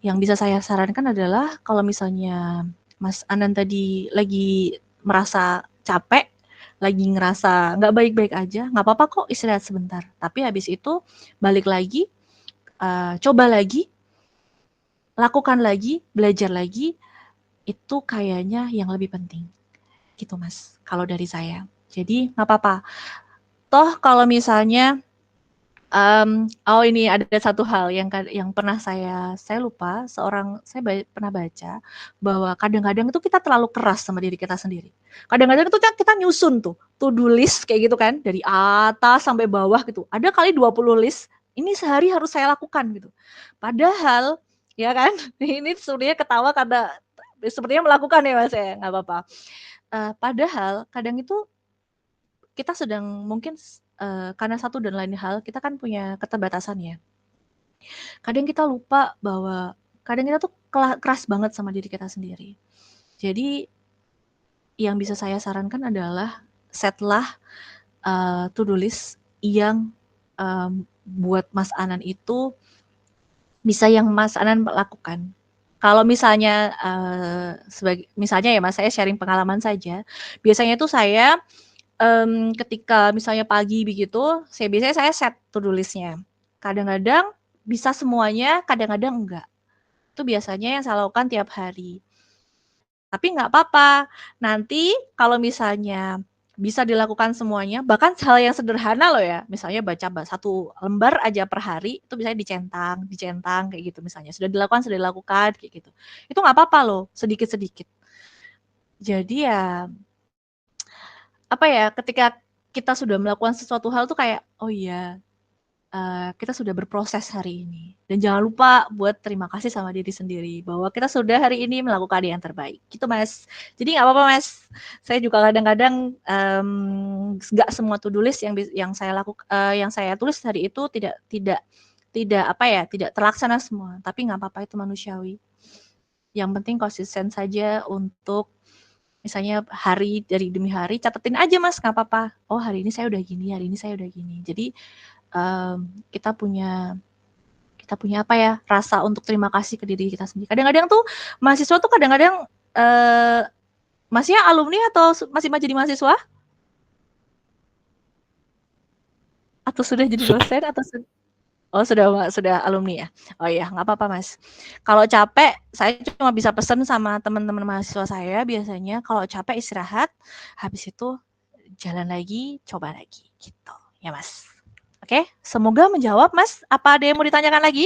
Yang bisa saya sarankan adalah kalau misalnya Mas Anan tadi lagi merasa capek, lagi ngerasa nggak baik-baik aja, nggak apa-apa kok istirahat sebentar. Tapi habis itu balik lagi, coba lagi, lakukan lagi, belajar lagi, itu kayaknya yang lebih penting. Gitu Mas, kalau dari saya. Jadi nggak apa-apa. Toh kalau misalnya oh ini ada satu hal yang pernah saya lupa, saya pernah baca bahwa kadang-kadang itu kita terlalu keras sama diri kita sendiri. Kadang-kadang itu kita nyusun tuh, to-do list kayak gitu kan, dari atas sampai bawah gitu. Ada kali 20 list, ini sehari harus saya lakukan gitu. Padahal, ya kan, ini sebenarnya ketawa karena sepertinya melakukan ya Mas ya, nggak apa-apa. Padahal kadang itu kita sedang mungkin karena satu dan lain hal kita kan punya keterbatasan ya. Kadang kita lupa bahwa kadang kita tuh keras banget sama diri kita sendiri. Jadi yang bisa saya sarankan adalah setlah to-do list yang buat Mas Anan itu bisa yang Mas Anan lakukan. Kalau misalnya misalnya ya Mas, saya sharing pengalaman saja. Biasanya tuh saya ketika misalnya pagi begitu, biasanya saya set to-do list-nya. Kadang-kadang bisa semuanya, kadang-kadang enggak. Itu biasanya yang saya lakukan tiap hari. Tapi nggak apa-apa. Nanti kalau misalnya bisa dilakukan semuanya, bahkan hal yang sederhana loh ya, misalnya baca 1 lembar aja per hari, itu bisa dicentang kayak gitu misalnya. Sudah dilakukan kayak gitu. Itu nggak apa-apa loh, sedikit-sedikit. Jadi ya apa ya, ketika kita sudah melakukan sesuatu hal tuh kayak, oh iya, kita sudah berproses hari ini. Dan jangan lupa buat terima kasih sama diri sendiri, bahwa kita sudah hari ini melakukan yang terbaik. Gitu Mas. Jadi nggak apa-apa Mas. Saya juga kadang-kadang nggak semua to do list yang saya tulis hari itu tidak apa ya, tidak terlaksana semua. Tapi nggak apa-apa, itu manusiawi. Yang penting konsisten saja untuk misalnya dari demi hari, catetin aja Mas, nggak apa-apa. Oh hari ini saya udah gini, hari ini saya udah gini. Jadi kita punya apa ya, rasa untuk terima kasih ke diri kita sendiri. Kadang-kadang tuh mahasiswa tuh kadang-kadang masih alumni atau masih jadi mahasiswa? Atau sudah jadi dosen atau sudah alumni ya? Oh iya, nggak apa-apa Mas. Kalau capek, saya cuma bisa pesan sama teman-teman mahasiswa saya biasanya, kalau capek istirahat, habis itu jalan lagi, coba lagi, gitu ya Mas. Oke, semoga menjawab Mas. Apa ada yang mau ditanyakan lagi?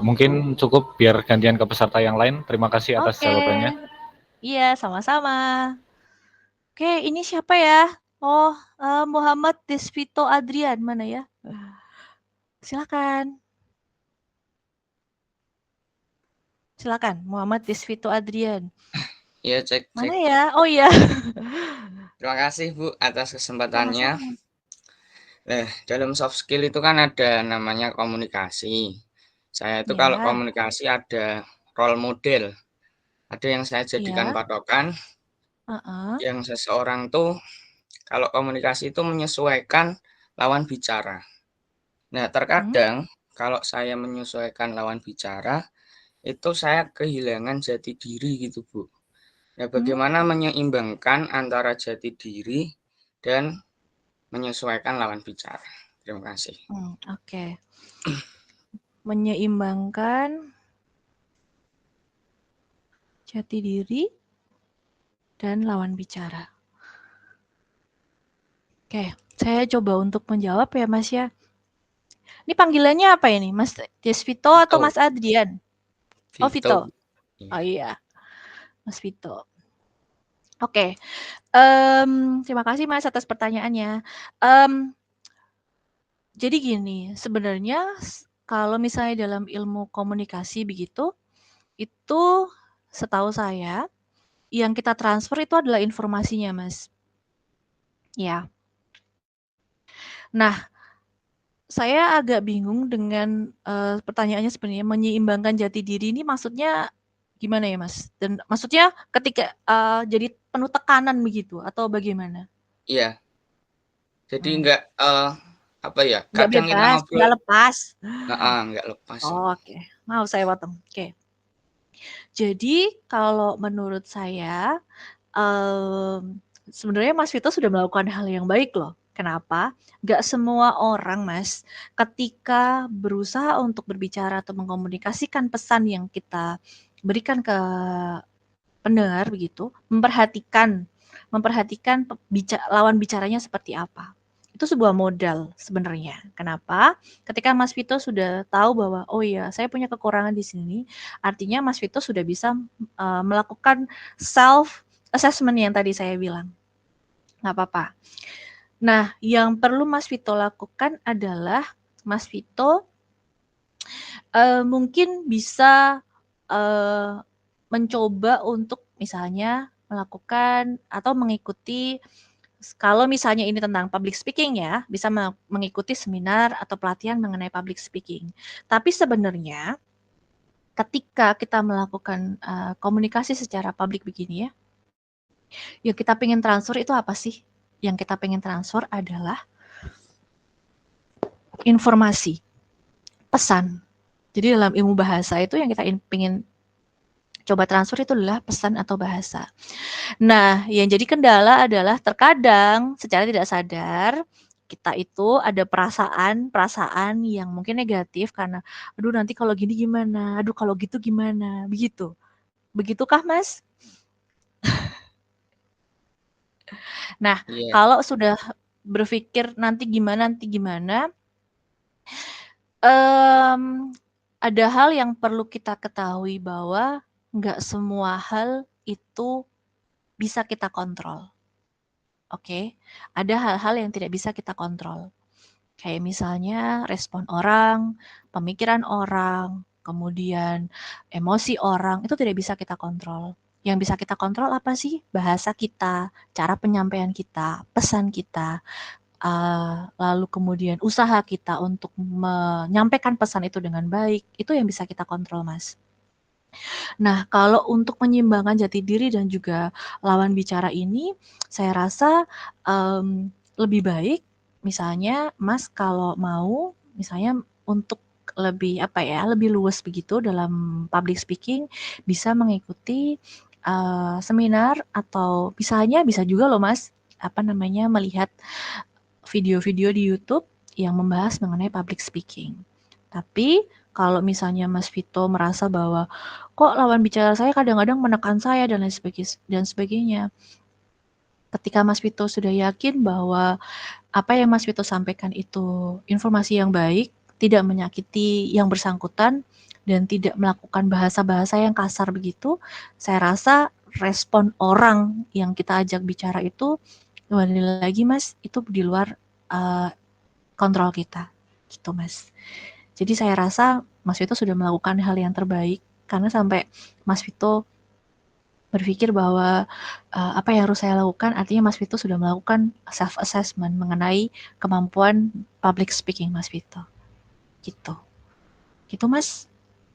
Mungkin cukup biar gantian ke peserta yang lain. Terima kasih atas jawabannya. Iya, sama-sama. Oke, ini siapa ya? Oh, Muhammad Desvito Adrian, mana ya? Silakan. Silakan, Muhammad Desvito Adrian. Iya, cek. Mana ya? Oh iya. Terima kasih Bu atas kesempatannya. Sama-sama. Nah, dalam soft skill itu kan ada namanya komunikasi. Saya itu kalau Ya, komunikasi ada role model. Ada yang saya jadikan ya. patokan, yang seseorang tuh kalau komunikasi itu menyesuaikan lawan bicara. Nah, terkadang kalau saya menyesuaikan lawan bicara, itu saya kehilangan jati diri gitu, Bu. Ya, bagaimana menyeimbangkan antara jati diri dan menyesuaikan lawan bicara. Terima kasih. Oke. Menyeimbangkan jati diri dan lawan bicara. Oke, saya coba untuk menjawab ya Mas ya. Ini panggilannya apa ini? Mas Desvito atau Mas Adrian? Oh, Vito. Oh iya, Mas Vito. Oke, terima kasih Mas atas pertanyaannya. Jadi gini, sebenarnya kalau misalnya dalam ilmu komunikasi begitu, itu setahu saya yang kita transfer itu adalah informasinya, Mas. Ya. Nah, saya agak bingung dengan pertanyaannya sebenarnya menyeimbangkan jati diri ini maksudnya gimana ya, Mas? Dan maksudnya ketika jadi penuh tekanan begitu atau bagaimana? Iya. Jadi enggak apa ya? Nggak Kadang kita bebas, ngobrol nggak lepas. enggak lepas. Oh, oke. Mau saya potong. Oke. Jadi kalau menurut saya sebenarnya Mas Vito sudah melakukan hal yang baik loh. Kenapa? Nggak semua orang, Mas, ketika berusaha untuk berbicara atau mengkomunikasikan pesan yang kita berikan ke pendengar begitu, memperhatikan lawan bicaranya seperti apa. Itu sebuah modal sebenarnya. Kenapa? Ketika Mas Vito sudah tahu bahwa oh iya, saya punya kekurangan di sini, artinya Mas Vito sudah bisa melakukan self assessment yang tadi saya bilang. Nggak apa-apa. Nah, yang perlu Mas Vito lakukan adalah Mas Vito mungkin bisa mencoba untuk misalnya melakukan atau mengikuti, kalau misalnya ini tentang public speaking ya, bisa mengikuti seminar atau pelatihan mengenai public speaking. Tapi sebenarnya ketika kita melakukan komunikasi secara publik begini ya, yang kita pengen transfer itu apa sih? Yang kita pengen transfer adalah informasi, pesan. Jadi dalam ilmu bahasa itu yang kita pengen coba transfer itu adalah pesan atau bahasa. Nah, yang jadi kendala adalah terkadang secara tidak sadar kita itu ada perasaan yang mungkin negatif karena, aduh nanti kalau gini gimana, aduh kalau gitu gimana, begitu. Begitukah Mas? Nah, kalau sudah berpikir nanti gimana, ada hal yang perlu kita ketahui bahwa nggak semua hal itu bisa kita kontrol. Oke, ada hal-hal yang tidak bisa kita kontrol. Kayak misalnya respon orang, pemikiran orang, kemudian emosi orang, itu tidak bisa kita kontrol. Yang bisa kita kontrol apa sih? Bahasa kita, cara penyampaian kita, pesan kita, lalu kemudian usaha kita untuk menyampaikan pesan itu dengan baik, itu yang bisa kita kontrol, Mas. Nah, kalau untuk menyeimbangkan jati diri dan juga lawan bicara ini, saya rasa lebih baik misalnya Mas kalau mau misalnya untuk lebih lebih luas begitu dalam public speaking, bisa mengikuti seminar atau bisa juga loh Mas, melihat video-video di YouTube yang membahas mengenai public speaking. Tapi kalau misalnya Mas Vito merasa bahwa kok lawan bicara saya kadang-kadang menekan saya dan lain sebagainya. Ketika Mas Vito sudah yakin bahwa apa yang Mas Vito sampaikan itu informasi yang baik, tidak menyakiti yang bersangkutan, dan tidak melakukan bahasa-bahasa yang kasar begitu, saya rasa respon orang yang kita ajak bicara itu, kembali lagi Mas, itu di luar kontrol kita, gitu Mas. Jadi saya rasa Mas Vito sudah melakukan hal yang terbaik, karena sampai Mas Vito berpikir bahwa apa yang harus saya lakukan, artinya Mas Vito sudah melakukan self-assessment mengenai kemampuan public speaking Mas Vito. Gitu. Gitu Mas,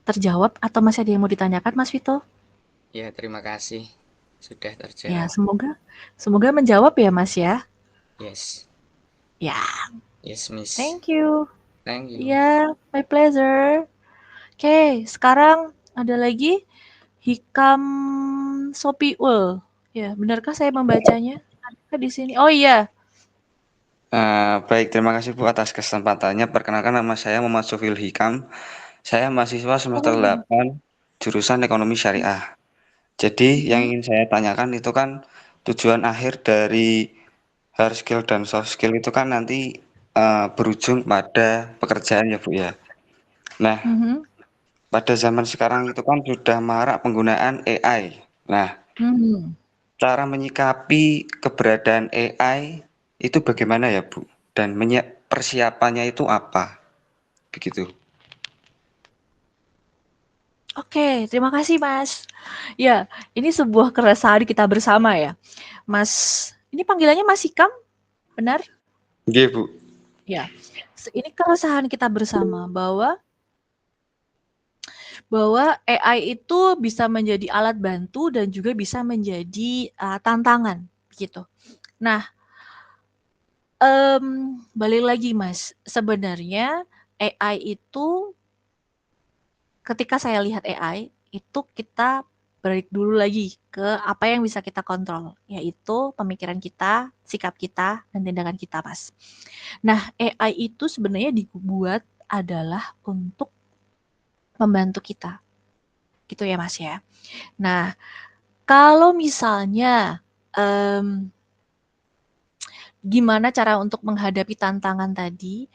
terjawab atau masih ada yang mau ditanyakan Mas Vito? Ya, terima kasih. Sudah terjawab. Ya, semoga menjawab ya Mas ya. Yes. Ya. Yes, Miss. Thank you. Thank you. Ya, my pleasure. Oke, sekarang ada lagi Hikam Sopiul. Ya, benarkah saya membacanya? Adakah di sini? Oh iya. Baik, terima kasih Bu atas kesempatannya. Perkenalkan nama saya Muhammad Sofil Hikam. Saya mahasiswa semester 8 jurusan Ekonomi Syariah. Jadi yang ingin saya tanyakan itu kan tujuan akhir dari hard skill dan soft skill itu kan nanti berujung pada pekerjaan ya Bu ya. Nah, pada zaman sekarang itu kan sudah marak penggunaan AI. Nah, cara menyikapi keberadaan AI itu bagaimana ya Bu? Dan persiapannya itu apa? Begitu. Oke, terima kasih Mas. Ya, ini sebuah keresahan kita bersama ya. Mas, ini panggilannya Mas Hikam, benar? Iya Bu. Ya, ini keresahan kita bersama bahwa AI itu bisa menjadi alat bantu dan juga bisa menjadi tantangan gitu. Nah, balik lagi Mas, sebenarnya AI itu ketika saya lihat AI itu kita balik dulu lagi ke apa yang bisa kita kontrol, yaitu pemikiran kita, sikap kita, dan tindakan kita, Mas. Nah, AI itu sebenarnya dibuat adalah untuk membantu kita. Gitu ya, Mas ya. Nah, kalau misalnya gimana cara untuk menghadapi tantangan tadi,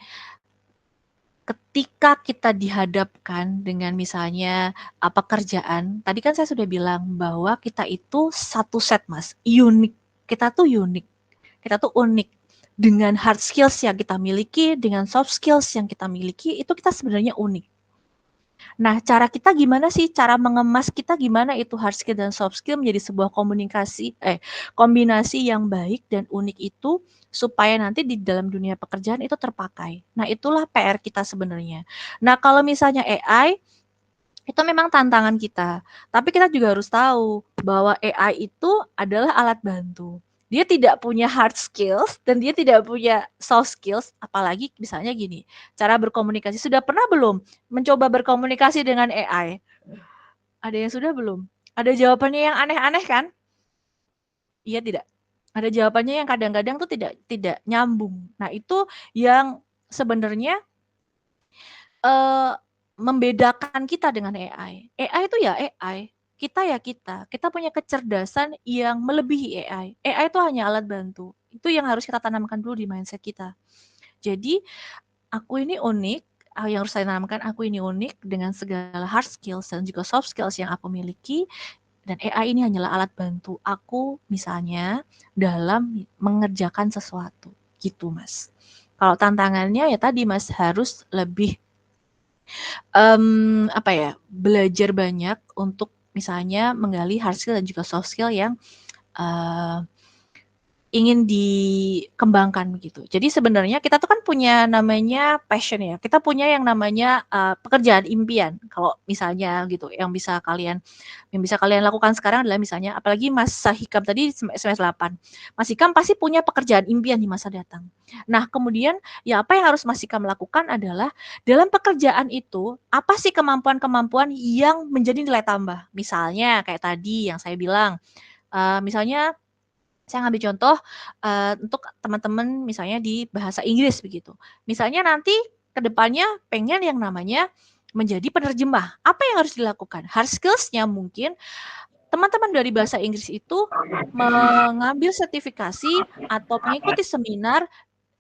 ketika kita dihadapkan dengan misalnya pekerjaan, tadi kan saya sudah bilang bahwa kita itu satu set Mas, unik. Kita tuh unik, kita tuh unik. Dengan hard skills yang kita miliki, dengan soft skills yang kita miliki, itu kita sebenarnya unik. Nah, cara kita gimana sih? Cara mengemas kita gimana itu hard skill dan soft skill menjadi sebuah kombinasi yang baik dan unik itu supaya nanti di dalam dunia pekerjaan itu terpakai. Nah, itulah PR kita sebenarnya. Nah, kalau misalnya AI itu memang tantangan kita. Tapi kita juga harus tahu bahwa AI itu adalah alat bantu. Dia tidak punya hard skills dan dia tidak punya soft skills, apalagi misalnya gini, cara berkomunikasi. Sudah pernah belum mencoba berkomunikasi dengan AI? Ada yang sudah belum? Ada jawabannya yang aneh-aneh kan? Iya tidak? Ada jawabannya yang kadang-kadang tuh tidak nyambung. Nah, itu yang sebenarnya membedakan kita dengan AI. AI itu ya AI, kita ya kita punya kecerdasan yang melebihi AI. AI itu hanya alat bantu. Itu yang harus kita tanamkan dulu di mindset kita. Jadi, aku ini unik, yang harus saya tanamkan, aku ini unik dengan segala hard skills dan juga soft skills yang aku miliki, dan AI ini hanyalah alat bantu aku misalnya dalam mengerjakan sesuatu, gitu Mas. Kalau tantangannya ya tadi Mas, harus lebih belajar banyak untuk misalnya menggali hard skill dan juga soft skill yang ingin dikembangkan begitu. Jadi sebenarnya kita tuh kan punya namanya passion ya. Kita punya yang namanya pekerjaan impian. Kalau misalnya gitu, yang bisa kalian lakukan sekarang adalah misalnya, apalagi Mas Hikam tadi semester 8. Mas Hikam pasti punya pekerjaan impian di masa datang. Nah, kemudian ya apa yang harus Mas Hikam lakukan adalah dalam pekerjaan itu apa sih kemampuan-kemampuan yang menjadi nilai tambah. Misalnya kayak tadi yang saya bilang, misalnya saya ngambil contoh untuk teman-teman misalnya di bahasa Inggris begitu. Misalnya nanti ke depannya pengen yang namanya menjadi penerjemah. Apa yang harus dilakukan? Hard skills-nya mungkin teman-teman dari bahasa Inggris itu mengambil sertifikasi atau mengikuti seminar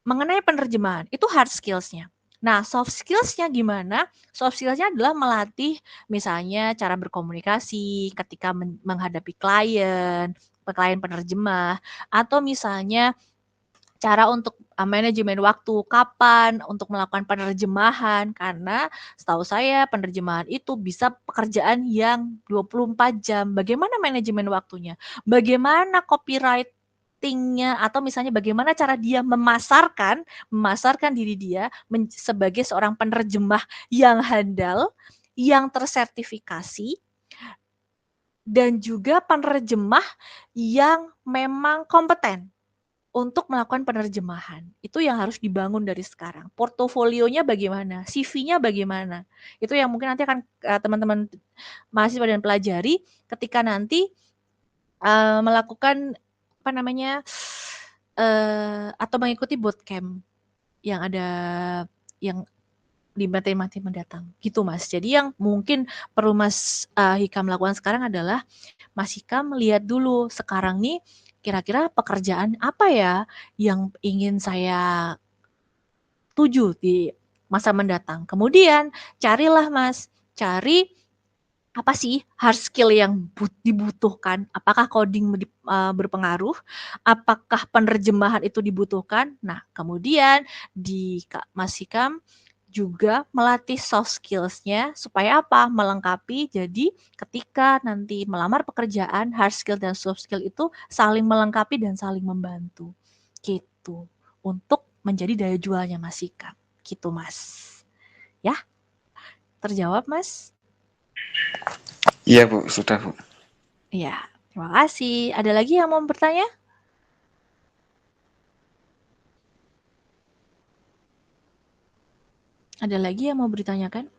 mengenai penerjemahan. Itu hard skills-nya. Nah, soft skills-nya gimana? Soft skills-nya adalah melatih misalnya cara berkomunikasi ketika menghadapi klien penerjemah, atau misalnya cara untuk manajemen waktu, kapan untuk melakukan penerjemahan, karena setahu saya penerjemahan itu bisa pekerjaan yang 24 jam. Bagaimana manajemen waktunya? Bagaimana copywriting-nya atau misalnya bagaimana cara dia memasarkan diri dia sebagai seorang penerjemah yang handal, yang tersertifikasi, dan juga penerjemah yang memang kompeten untuk melakukan penerjemahan. Itu yang harus dibangun dari sekarang. Portofolionya bagaimana? CV-nya bagaimana? Itu yang mungkin nanti akan teman-teman mahasiswa dan pelajari ketika nanti melakukan atau mengikuti bootcamp yang ada yang di materi-materi mendatang gitu Mas. Jadi yang mungkin perlu Mas Hikam lakukan sekarang adalah Mas Hikam lihat dulu sekarang nih kira-kira pekerjaan apa ya yang ingin saya tuju di masa mendatang. Kemudian carilah Mas, cari apa sih hard skill yang dibutuhkan? Apakah coding berpengaruh? Apakah penerjemahan itu dibutuhkan? Nah, kemudian di Mas Hikam juga melatih soft skills-nya supaya apa? Melengkapi. Jadi ketika nanti melamar pekerjaan, hard skill dan soft skill itu saling melengkapi dan saling membantu. Gitu. Untuk menjadi daya jualnya Mas Hikam. Gitu Mas. Ya? Terjawab Mas? Iya Bu, sudah Bu. Iya, terima kasih. Ada lagi yang mau bertanya? Ada lagi yang mau bertanyakan?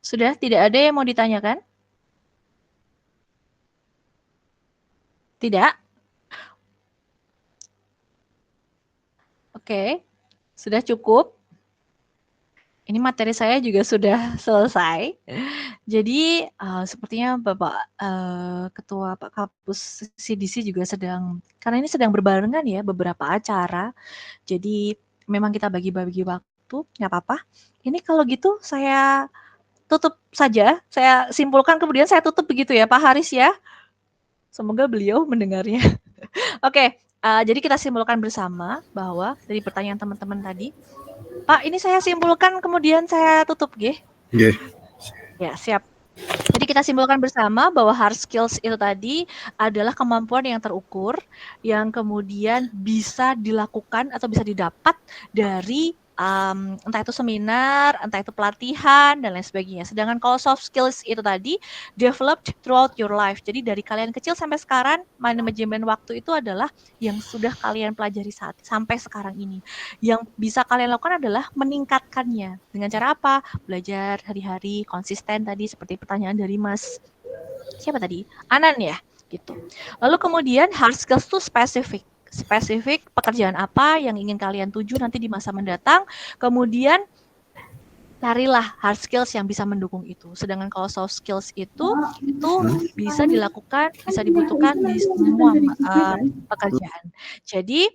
Sudah tidak ada yang mau ditanyakan? Tidak? Oke, sudah cukup. Ini materi saya juga sudah selesai. Jadi sepertinya Bapak Ketua Pak Kapus CDC juga karena ini sedang berbarengan ya beberapa acara. Jadi memang kita bagi-bagi waktu, nggak apa-apa. Ini kalau gitu saya tutup saja, saya simpulkan kemudian saya tutup begitu ya Pak Haris ya. Semoga beliau mendengarnya. Oke, jadi kita simpulkan bersama bahwa dari pertanyaan teman-teman tadi, Pak, ini saya simpulkan kemudian saya tutup, G. Ya, siap. Jadi kita simpulkan bersama bahwa hard skills itu tadi adalah kemampuan yang terukur, yang kemudian bisa dilakukan atau bisa didapat dari entah itu seminar, entah itu pelatihan, dan lain sebagainya. Sedangkan kalau soft skills itu tadi developed throughout your life. Jadi dari kalian kecil sampai sekarang, manajemen waktu itu adalah yang sudah kalian pelajari sampai sekarang ini. Yang bisa kalian lakukan adalah meningkatkannya. Dengan cara apa? Belajar hari-hari, konsisten tadi, seperti pertanyaan dari Mas, siapa tadi? Anan ya? Gitu. Lalu kemudian hard skills itu spesifik pekerjaan apa yang ingin kalian tuju nanti di masa mendatang, kemudian carilah hard skills yang bisa mendukung itu. Sedangkan kalau soft skills itu bisa dilakukan, bisa dibutuhkan di semua pekerjaan. Jadi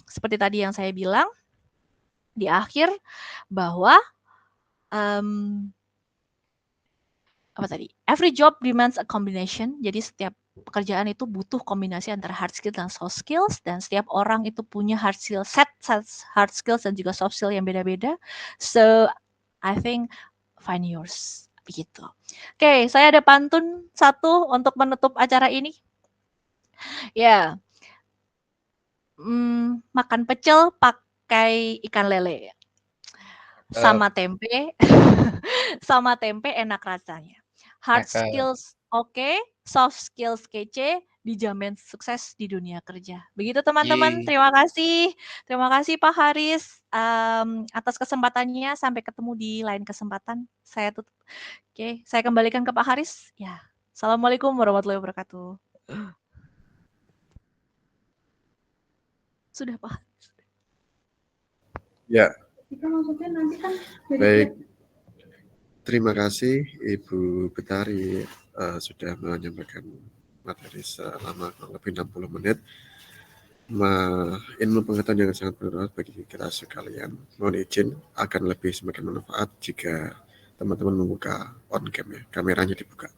seperti tadi yang saya bilang di akhir bahwa apa tadi? Every job demands a combination. Jadi setiap pekerjaan itu butuh kombinasi antara hard skills dan soft skills, dan setiap orang itu punya hard skills dan juga soft skill yang beda-beda. So I think find yours. Begitu. Oke, saya ada pantun satu untuk menutup acara ini. Ya, makan pecel pakai ikan lele sama tempe, sama tempe enak rasanya. Hard skills oke, soft skills kece, dijamin sukses di dunia kerja. Begitu teman-teman, terima kasih. Terima kasih Pak Haris atas kesempatannya. Sampai ketemu di lain kesempatan. Saya tutup. Oke, saya kembalikan ke Pak Haris. Ya, Assalamualaikum warahmatullahi wabarakatuh. Sudah Pak. Ya. Baik. Terima kasih Ibu Betari sudah menyampaikan materi selama kurang lebih 60 menit. Ilmu pengetahuan yang sangat bermanfaat bagi kita sekalian. Mohon izin akan lebih semakin bermanfaat jika teman-teman membuka on cam ya, kameranya dibuka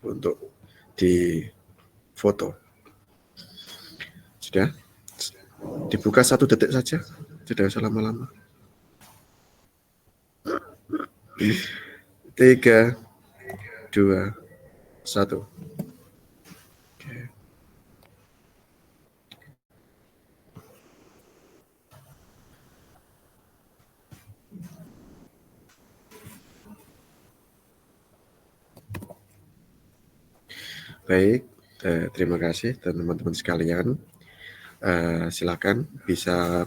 untuk di foto. Sudah? Dibuka 1 detik saja, tidak usah lama-lama. 3, 2, 1. Baik, terima kasih teman-teman sekalian. Silakan bisa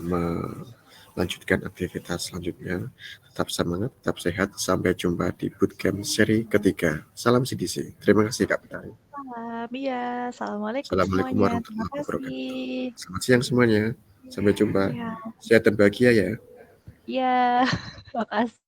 lanjutkan aktivitas selanjutnya. Tetap semangat, tetap sehat. Sampai jumpa di bootcamp seri ketiga. Salam CDC. Terima kasih Kak Betari. Iya. Assalamualaikum Assalamualaikum semuanya. Terima warahmatullahi wabarakatuh. kasih. Selamat siang semuanya. Sampai jumpa. Iya. Sehat dan bahagia ya. Iya. Makasih.